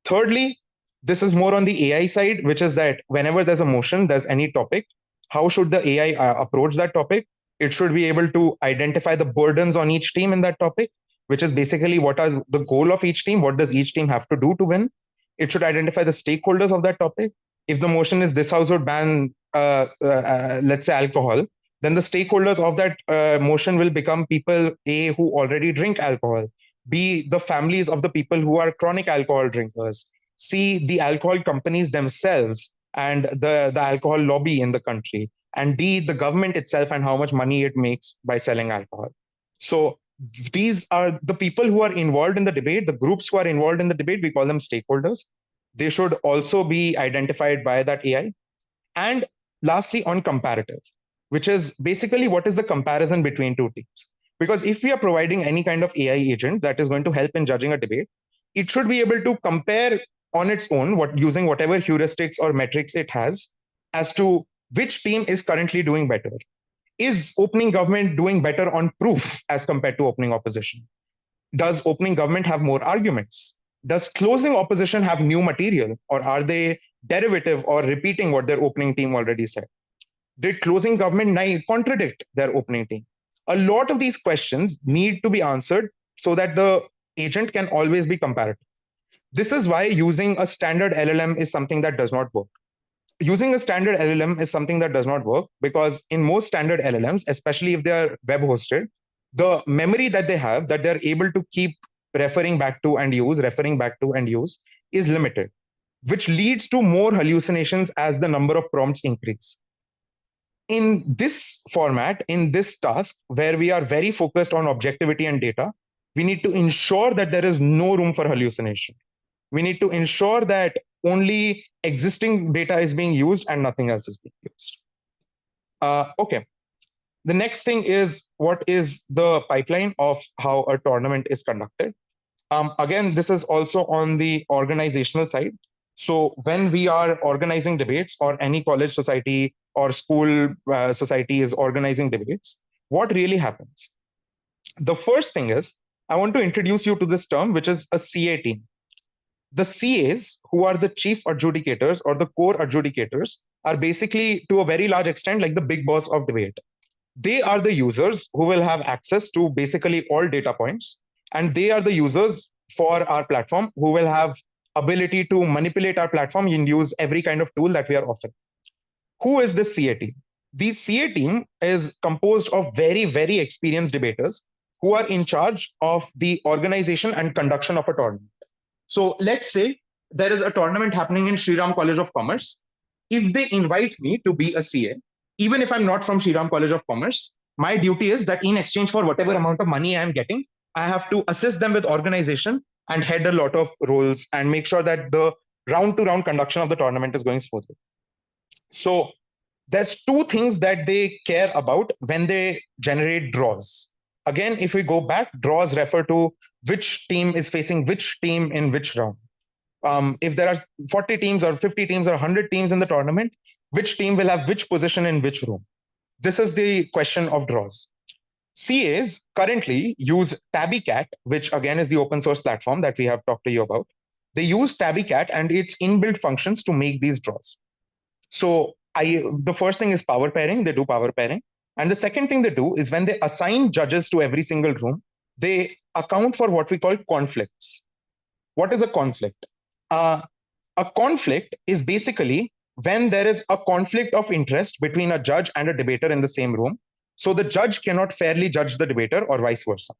Thirdly, this is more on the AI side, which is that whenever there's a motion, there's any topic, how should the AI approach that topic? It should be able to identify the burdens on each team in that topic, which is basically what is the goal of each team, what does each team have to do to win. It should identify the stakeholders of that topic. If the motion is this house would ban, let's say, alcohol, then the stakeholders of that motion will become people, A, who already drink alcohol, B, the families of the people who are chronic alcohol drinkers, C, the alcohol companies themselves and the alcohol lobby in the country, and D, the government itself and how much money it makes by selling alcohol. So these are the people who are involved in the debate, the groups who are involved in the debate, we call them stakeholders. They should also be identified by that AI. And lastly, on comparative. which is basically what is the comparison between two teams. Because if we are providing any kind of AI agent that is going to help in judging a debate, it should be able to compare on its own, using whatever heuristics or metrics it has, as to which team is currently doing better. Is opening government doing better on proof as compared to opening opposition? Does opening government have more arguments? Does closing opposition have new material, or are they derivative or repeating what their opening team already said? Did closing government contradict their opening team? A lot of these questions need to be answered so that the agent can always be comparative. This is why using a standard LLM is something that does not work. Using a standard LLM is something that does not work because in most standard LLMs, especially if they are web hosted, the memory that they have, that they're able to keep referring back to and use, is limited, which leads to more hallucinations as the number of prompts increase. In this format, in this task, where we are very focused on objectivity and data, we need to ensure that there is no room for hallucination. We need to ensure that only existing data is being used and nothing else is being used. Okay. The next thing is, what is the pipeline of how a tournament is conducted? Again, this is also on the organizational side. So when we are organizing debates, or any college society or school society is organizing debates, what really happens? The first thing is, I want to introduce you to this term, which is a CA team. The CAs, who are the chief adjudicators or the core adjudicators, are basically to a very large extent like the big boss of debate. They are the users who will have access to basically all data points, and they are the users for our platform who will have ability to manipulate our platform and use every kind of tool that we are offering. Who is this CA team? The CA team is composed of very, very experienced debaters who are in charge of the organization and conduction of a tournament. So let's say there is a tournament happening in Shriram College of Commerce. If they invite me to be a CA, even if I'm not from Shriram College of Commerce, my duty is that in exchange for whatever amount of money I'm getting, I have to assist them with organization and head a lot of roles and make sure that the round-to-round conduction of the tournament is going smoothly. So there's two things that they care about when they generate draws. Again, if we go back, draws refer to which team is facing which team in which round. If there are 40 teams or 50 teams or 100 teams in the tournament, which team will have which position in which room? This is the question of draws. CAs currently use TabbyCat, which again is the open source platform that we have talked to you about. They use TabbyCat and its inbuilt functions to make these draws. So the first thing is power pairing. They do power pairing. And the second thing they do is when they assign judges to every single room, they account for what we call conflicts. What is a conflict? A conflict is basically when there is a conflict of interest between a judge and a debater in the same room. So the judge cannot fairly judge the debater or vice versa.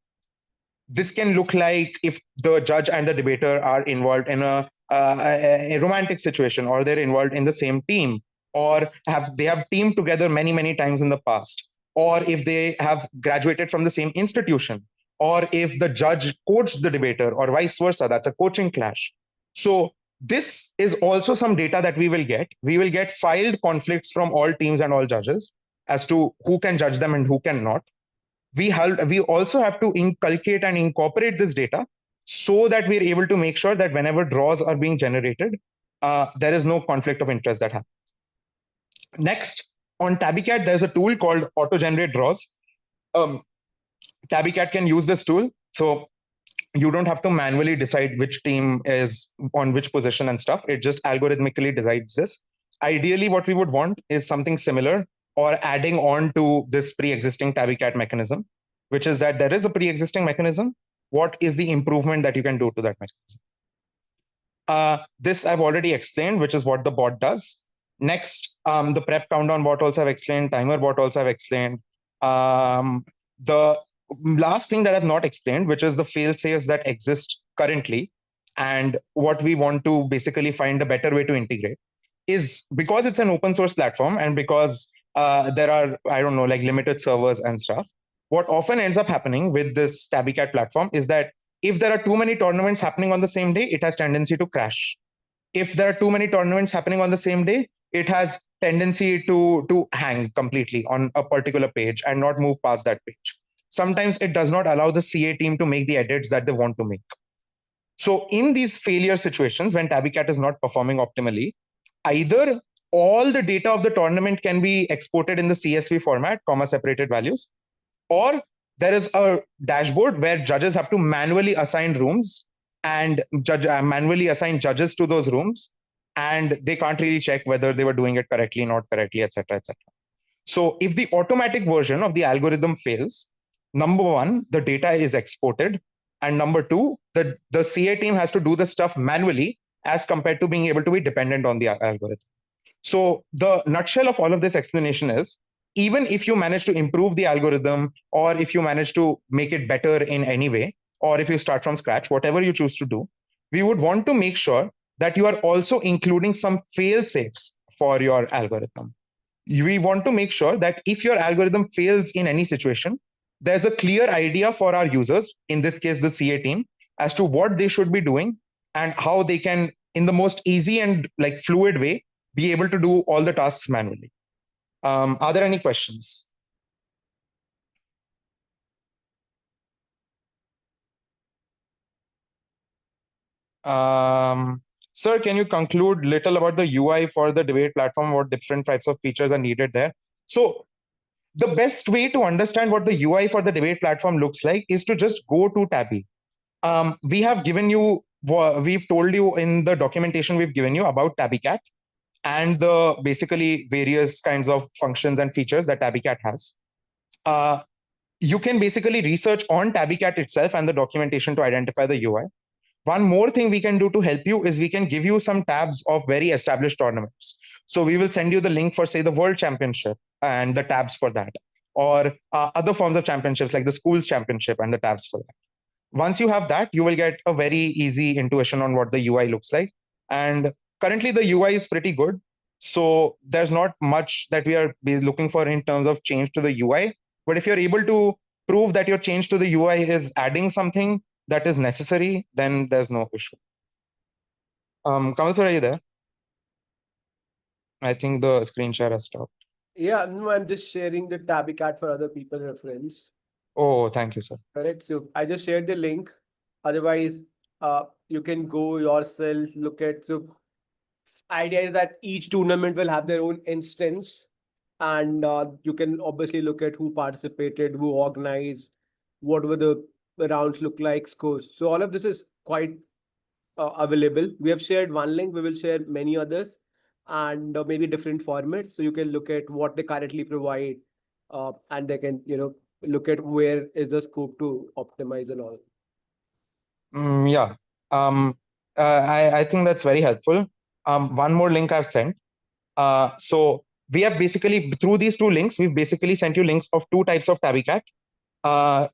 This can look like if the judge and the debater are involved in a romantic situation, or they're involved in the same team, or they have teamed together many, many times in the past, or if they have graduated from the same institution, or if the judge coached the debater or vice versa. That's a coaching clash. So this is also some data that we will get. We will get filed conflicts from all teams and all judges as to who can judge them and who cannot. We also have to inculcate and incorporate this data so that we're able to make sure that whenever draws are being generated, there is no conflict of interest that happens. Next, on TabbyCat, there's a tool called auto-generate draws. TabbyCat can use this tool, so you don't have to manually decide which team is on which position and stuff. It just algorithmically decides this. Ideally, what we would want is something similar, or adding on to this pre-existing TabbyCat mechanism, which is that there is a pre-existing mechanism. What is the improvement that you can do to that mechanism? This I've already explained, which is what the bot does. Next, the prep countdown bot also I've explained, timer bot also I've explained. The last thing that I've not explained, which is the fail-safes that exist currently, and what we want to basically find a better way to integrate, is because it's an open source platform and because there are, I don't know, like limited servers and stuff. What often ends up happening with this TabbyCat platform is that if there are too many tournaments happening on the same day, it has tendency to crash. If there are too many tournaments happening on the same day, it has tendency to hang completely on a particular page and not move past that page. Sometimes it does not allow the CA team to make the edits that they want to make. So in these failure situations, when TabbyCat is not performing optimally, either all the data of the tournament can be exported in the CSV format, comma separated values, or there is a dashboard where judges have to manually assign rooms and manually assign judges to those rooms, and they can't really check whether they were doing it correctly, not correctly, etc., etc. So if the automatic version of the algorithm fails, number one, the data is exported, and number two, the CA team has to do the stuff manually as compared to being able to be dependent on the algorithm. So the nutshell of all of this explanation is, even if you manage to improve the algorithm, or if you manage to make it better in any way, or if you start from scratch, whatever you choose to do, we would want to make sure that you are also including some fail safes for your algorithm. We want to make sure that if your algorithm fails in any situation, there's a clear idea for our users, in this case, the CA team, as to what they should be doing and how they can, in the most easy and like fluid way, be able to do all the tasks manually. Are there any questions? Sir, can you conclude little about the UI for the debate platform? What different types of features are needed there? So the best way to understand what the UI for the debate platform looks like is to just go to Tabby. We have given you, we've told you in the documentation we've given you about TabbyCat and the basically various kinds of functions and features that TabbyCat has. You can basically research on TabbyCat itself and the documentation to identify the UI. One more thing we can do to help you is we can give you some tabs of very established tournaments. So we will send you the link for, say, the World Championship and the tabs for that, or other forms of championships like the schools championship and the tabs for that. Once you have that, you will get a very easy intuition on what the UI looks like. And currently the UI is pretty good. So there's not much that we are looking for in terms of change to the UI. But if you're able to prove that your change to the UI is adding something that is necessary, then there's no issue. Kamal sir, are you there? I think the screen share has stopped. Yeah, no, I'm just sharing the TabbyCat for other people reference. Oh, thank you, sir. Correct. So I just shared the link. Otherwise, you can go yourself, look at. So idea is that each tournament will have their own instance, and you can obviously look at who participated, who organized, what were the rounds look like, scores. So all of this is quite available. We have shared one link. We will share many others, and maybe different formats. So you can look at what they currently provide, and they can look at where is the scope to optimize and all. Yeah. I think that's very helpful. One more link I've sent. So we have basically, through these two links, we've basically sent you links of two types of TabbyCat.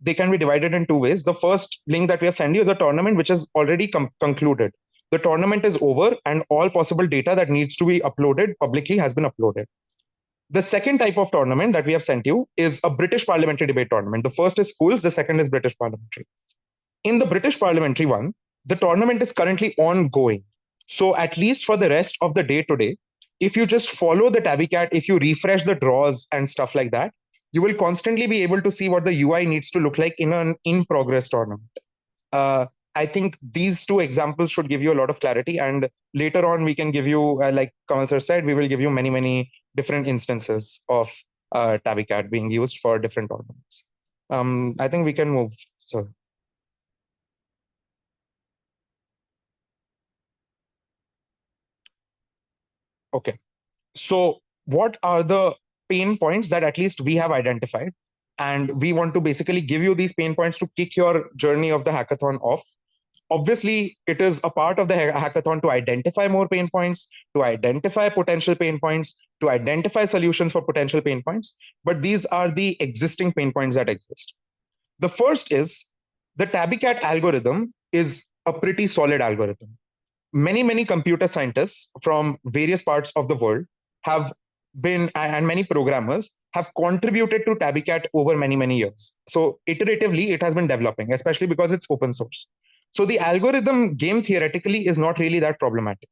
They can be divided in two ways. The first link that we have sent you is a tournament which is already concluded. The tournament is over and all possible data that needs to be uploaded publicly has been uploaded. The second type of tournament that we have sent you is a British parliamentary debate tournament. The first is schools, the second is British parliamentary. In the British parliamentary one, the tournament is currently ongoing. So at least for the rest of the day today, if you just follow the TabbyCat, if you refresh the draws and stuff like that, you will constantly be able to see what the UI needs to look like in an in-progress tournament. I think these two examples should give you a lot of clarity. And later on, we can give you, like Kamal sir said, we will give you many, many different instances of TabbyCat being used for different tournaments. I think we can move. So. Okay. So what are the pain points that at least we have identified? And we want to basically give you these pain points to kick your journey of the hackathon off. Obviously, it is a part of the hackathon to identify more pain points, to identify potential pain points, to identify solutions for potential pain points. But these are the existing pain points that exist. The first is the TabbyCat algorithm is a pretty solid algorithm. Many computer scientists from various parts of the world have been, and many programmers have contributed to TabbyCat over many years. So iteratively, it has been developing, especially because it's open source. So the algorithm game theoretically is not really that problematic.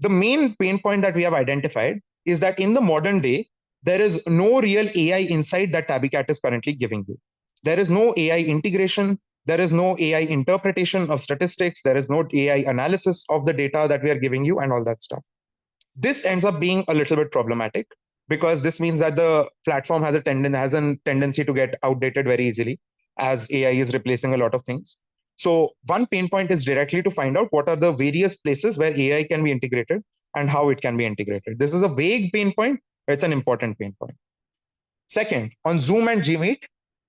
The main pain point that we have identified is that in the modern day, there is no real AI insight that Tabbycat is currently giving you. There is no AI integration. There is no AI interpretation of statistics. There is no AI analysis of the data that we are giving you and all that stuff. This ends up being a little bit problematic because this means that the platform has a tendency to get outdated very easily as AI is replacing a lot of things. So one pain point is directly to find out what are the various places where AI can be integrated and how it can be integrated. This is a vague pain point, but it's an important pain point. Second, on Zoom and Gmeet,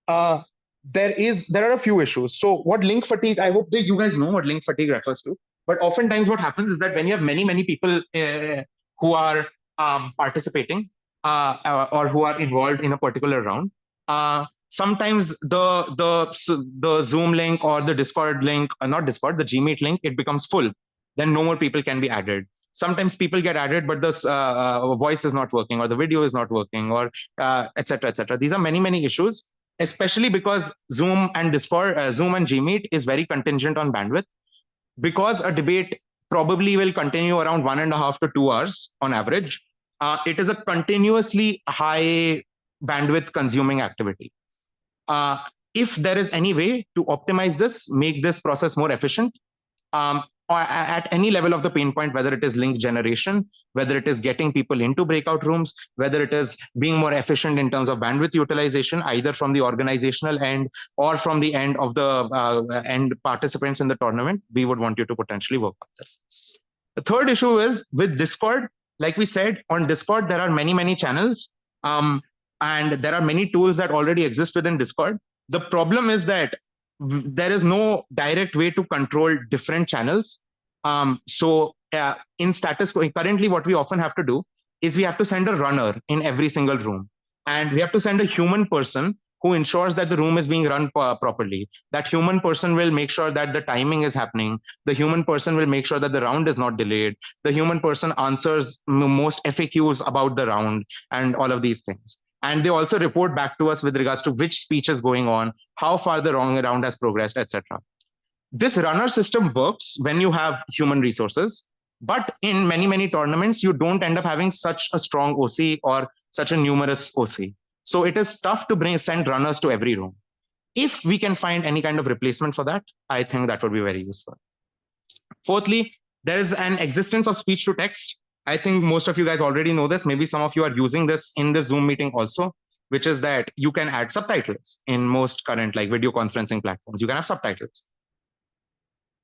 uh, there are a few issues. So what link fatigue, I hope that you guys know what link fatigue refers to. But oftentimes what happens is that when you have many people who are participating or who are involved in a particular round, sometimes the Zoom link or the Discord link, not Discord, the Gmeet link, it becomes full. Then no more people can be added. Sometimes people get added, but the voice is not working, or the video is not working, or etc. etc. These are many issues, especially because Zoom and Discord, Zoom and Gmeet is very contingent on bandwidth. Because a debate probably will continue around 1.5 to 2 hours on average, it is a continuously high bandwidth consuming activity. If there is any way to optimize this, make this process more efficient, or at any level of the pain point, whether it is link generation, whether it is getting people into breakout rooms, whether it is being more efficient in terms of bandwidth utilization, either from the organizational end or from the end of the end participants in the tournament, we would want you to potentially work on this. The third issue is with Discord. Like we said, on Discord, there are many channels, and there are many tools that already exist within Discord. The problem is that there is no direct way to control different channels. So in status quo, currently what we often have to do is we have to send a runner in every single room. And we have to send a human person who ensures that the room is being run properly. That human person will make sure that the timing is happening. The human person will make sure that the round is not delayed. The human person answers most FAQs about the round and all of these things. And they also report back to us with regards to which speech is going on, how far the round has progressed, etc. This runner system works when you have human resources, but in many tournaments, you don't end up having such a strong OC or such a numerous OC. So it is tough to send runners to every room. If we can find any kind of replacement for that, I think that would be very useful. Fourthly, there is an existence of speech to text. I think most of you guys already know this. Maybe some of you are using this in the Zoom meeting also, which is that you can add subtitles in most current like video conferencing platforms. You can have subtitles.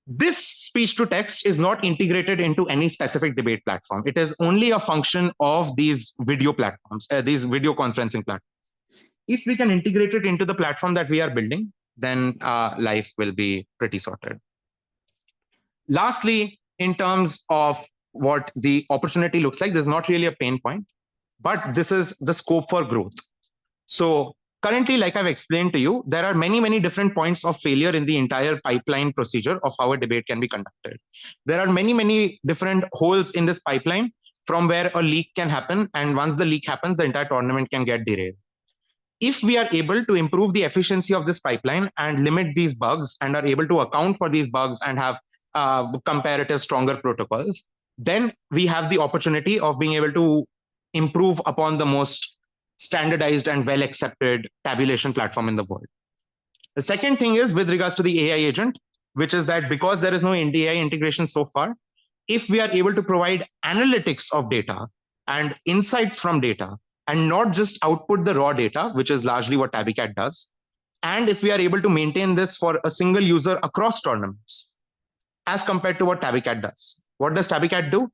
This speech to text is not integrated into any specific debate platform. It is only a function of these video platforms, these video conferencing platforms. If we can integrate it into the platform that we are building, then life will be pretty sorted. Lastly, in terms of what the opportunity looks like, there's not really a pain point, but this is the scope for growth. So currently, like I've explained to you, there are many different points of failure in the entire pipeline procedure of how a debate can be conducted. There are many different holes in this pipeline from where a leak can happen. And once the leak happens, the entire tournament can get derailed. If we are able to improve the efficiency of this pipeline and limit these bugs and are able to account for these bugs and have comparative stronger protocols, then we have the opportunity of being able to improve upon the most standardized and well accepted tabulation platform in the world. The second thing is with regards to the AI agent, which is that because there is no AI integration so far, if we are able to provide analytics of data and insights from data and not just output the raw data, which is largely what Tabbycat does, and if we are able to maintain this for a single user across tournaments, as compared to what Tabbycat does. What does Tabbycat do?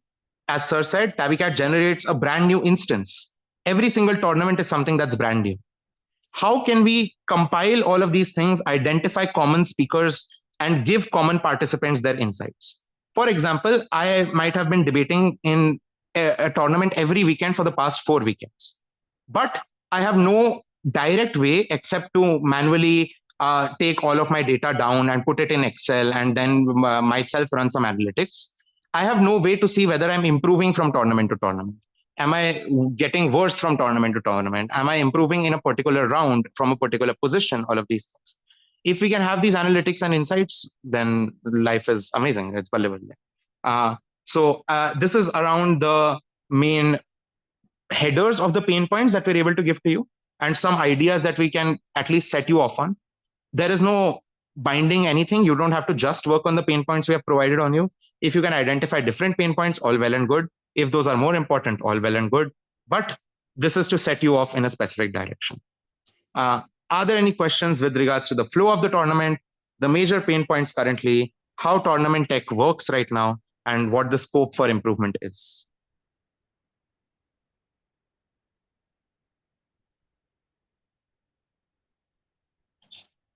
As Sir said, Tabbycat generates a brand new instance. Every single tournament is something that's brand new. How can we compile all of these things, identify common speakers, and give common participants their insights? For example, I might have been debating in a tournament every weekend for the past 4 weekends, but I have no direct way except to manually take all of my data down and put it in Excel and then myself run some analytics. I have no way to see whether I'm improving from tournament to tournament. Am I getting worse from tournament to tournament? Am I improving in a particular round from a particular position? All of these things. If we can have these analytics and insights, then life is amazing. It's believable. So this is around the main headers of the pain points that we're able to give to you, and some ideas that we can at least set you off on. There is no binding anything. You don't have to just work on the pain points we have provided on you. If you can identify different pain points, all well and good. If those are more important, all well and good. But this is to set you off in a specific direction. uh, are there any questions with regards to the flow of the tournament, the major pain points currently, how tournament tech works right now, and what the scope for improvement is?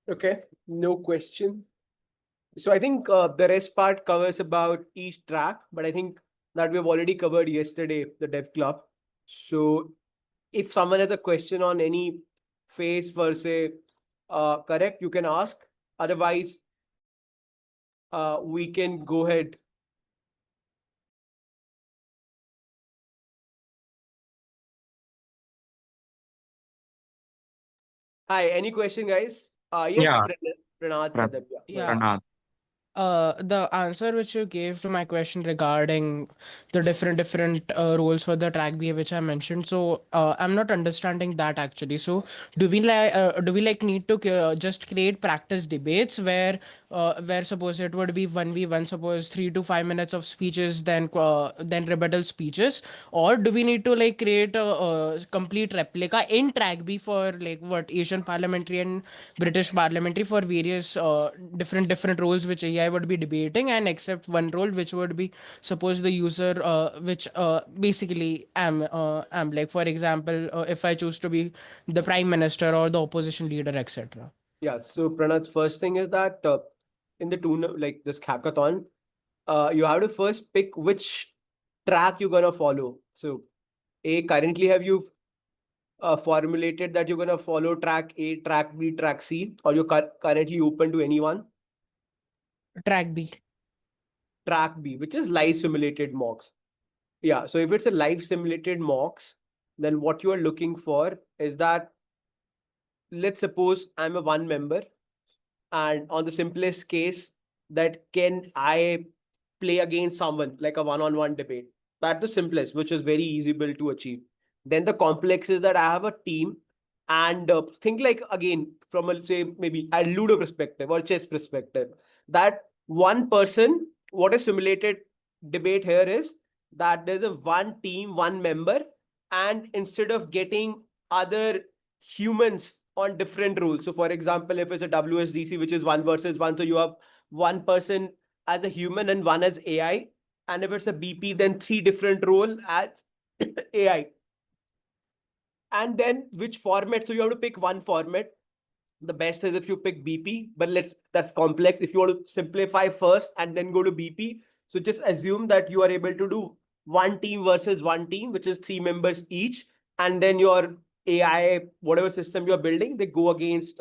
Okay, no question. So I think the rest part covers about each track, but I think that we've already covered yesterday, the dev club. So if someone has a question on any phase per se, correct, you can ask. Otherwise, we can go ahead. Hi, any question, guys? Yes, Yeah, Pranath Kadam. Yeah, Yeah. Pranath. The answer which you gave to my question regarding the different roles for the track BA which I mentioned, so I'm not understanding that actually. So do we like need to just create practice debates where suppose it would be 1v1, suppose 3 to 5 minutes of speeches, then rebuttal speeches, or do we need to like create a complete replica in track B for like what Asian parliamentary and British parliamentary for various different roles which AI would be debating, and except one role which would be suppose the user which basically am like, for example, if I choose to be the prime minister or the opposition leader, etc. yeah. So Pranath's first thing is that in the tournament, like this hackathon, you have to first pick which track you're gonna follow. So, currently have you formulated that you're gonna follow track A, track B, track C, or you're currently open to anyone? Track B. Track B, which is live simulated mocks. Yeah. So if it's a live simulated mocks, then what you are looking for is that, let's suppose I'm a one member, and on the simplest case, that can I play against someone like a one-on-one debate? That's the simplest, which is very easy to achieve. Then the complex is that I have a team, and think like again from a say maybe a ludo perspective or chess perspective, that one person, what a simulated debate here is that there's a one team, one member, and instead of getting other humans on different rules. So, for example, if it's a WSDC, which is one versus one, so you have one person as a human and one as AI. And if it's a BP, then three different role as AI. And then which format? So you have to pick one format. The best is if you pick BP, but that's complex. If you want to simplify first and then go to BP, so just assume that you are able to do one team versus one team, which is three members each, and then your AI, whatever system you're building, they go against.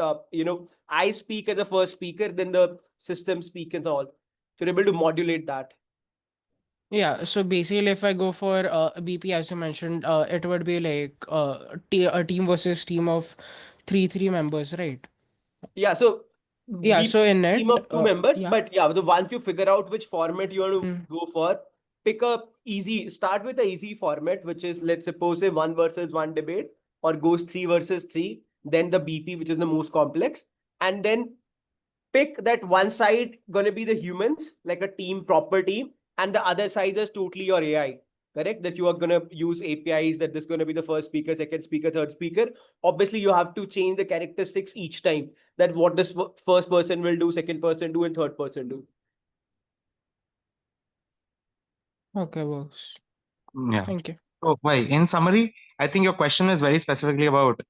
I speak as a first speaker, then the system speaks and all. So you're able to modulate that. Yeah, so basically, if I go for BP, as you mentioned, it would be like a team versus team of three members, right? Yeah, so Yeah, be so in team it, of two members, yeah. but yeah, the once you figure out which format you want to Mm. go for, pick up easy, start with the easy format, which is let's suppose a one versus one debate, or goes three versus three, then the BP, which is the most complex, and then pick that one side gonna be the humans, like a team, proper team, and the other side is totally your AI. Correct? That you are gonna use APIs, that this is gonna be the first speaker, second speaker, third speaker. Obviously, you have to change the characteristics each time. That what this first person will do, second person do, and third person do. Okay, works. Yeah. Thank you. So, why? In summary, I think your question is very specifically about,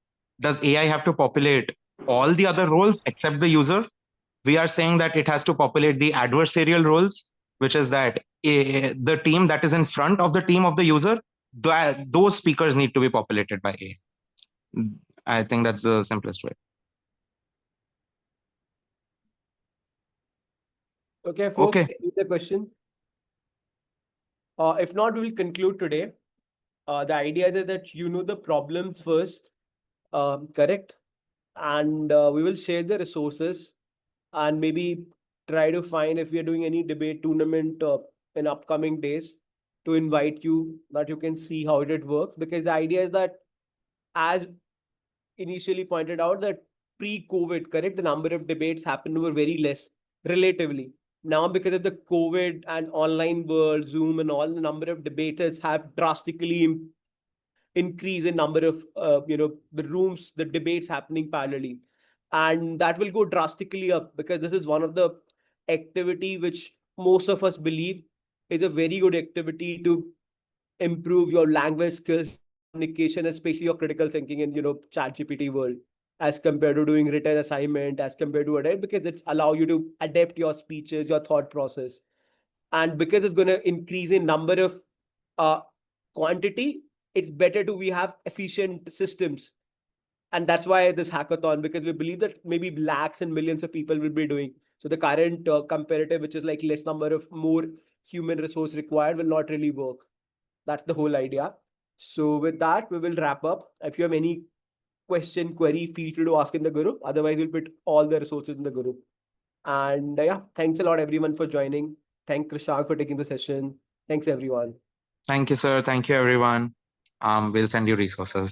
does AI have to populate all the other roles except the user? We are saying that it has to populate the adversarial roles, which is that the team that is in front of the team of the user, those speakers need to be populated by AI. I think that's the simplest way. Okay, folks, Okay. any other question? If not, we will conclude today. The idea is that you know the problems first, correct? And we will share the resources and maybe try to find if we are doing any debate tournament in upcoming days. to invite you that you can see how it works, because the idea is that, as initially pointed out, that pre-COVID, correct, the number of debates happened were very less relatively. Now, because of the COVID and online world, Zoom and all, the number of debaters have drastically increased in number of the rooms, the debates happening parallelly, and that will go drastically up, because this is one of the activity which most of us believe is a very good activity to improve your language skills, your communication, especially your critical thinking in chat GPT world, as compared to doing written assignment, as compared to whatever, because it's allow you to adapt your speeches, your thought process. And because it's going to increase in number of uh, quantity, it's better to we have efficient systems. And that's why this hackathon, because we believe that maybe lakhs and millions of people will be doing. So the current comparative, which is like less number of more human resource required, will not really work. That's the whole idea. So with that, we will wrap up. If you have any question, query, feel free to ask in the group. Otherwise, we'll put all the resources in the group. And yeah, thanks a lot everyone for joining. Thank Krishak for taking the session. Thanks everyone. Thank you, sir. Thank you, everyone. We'll send you resources.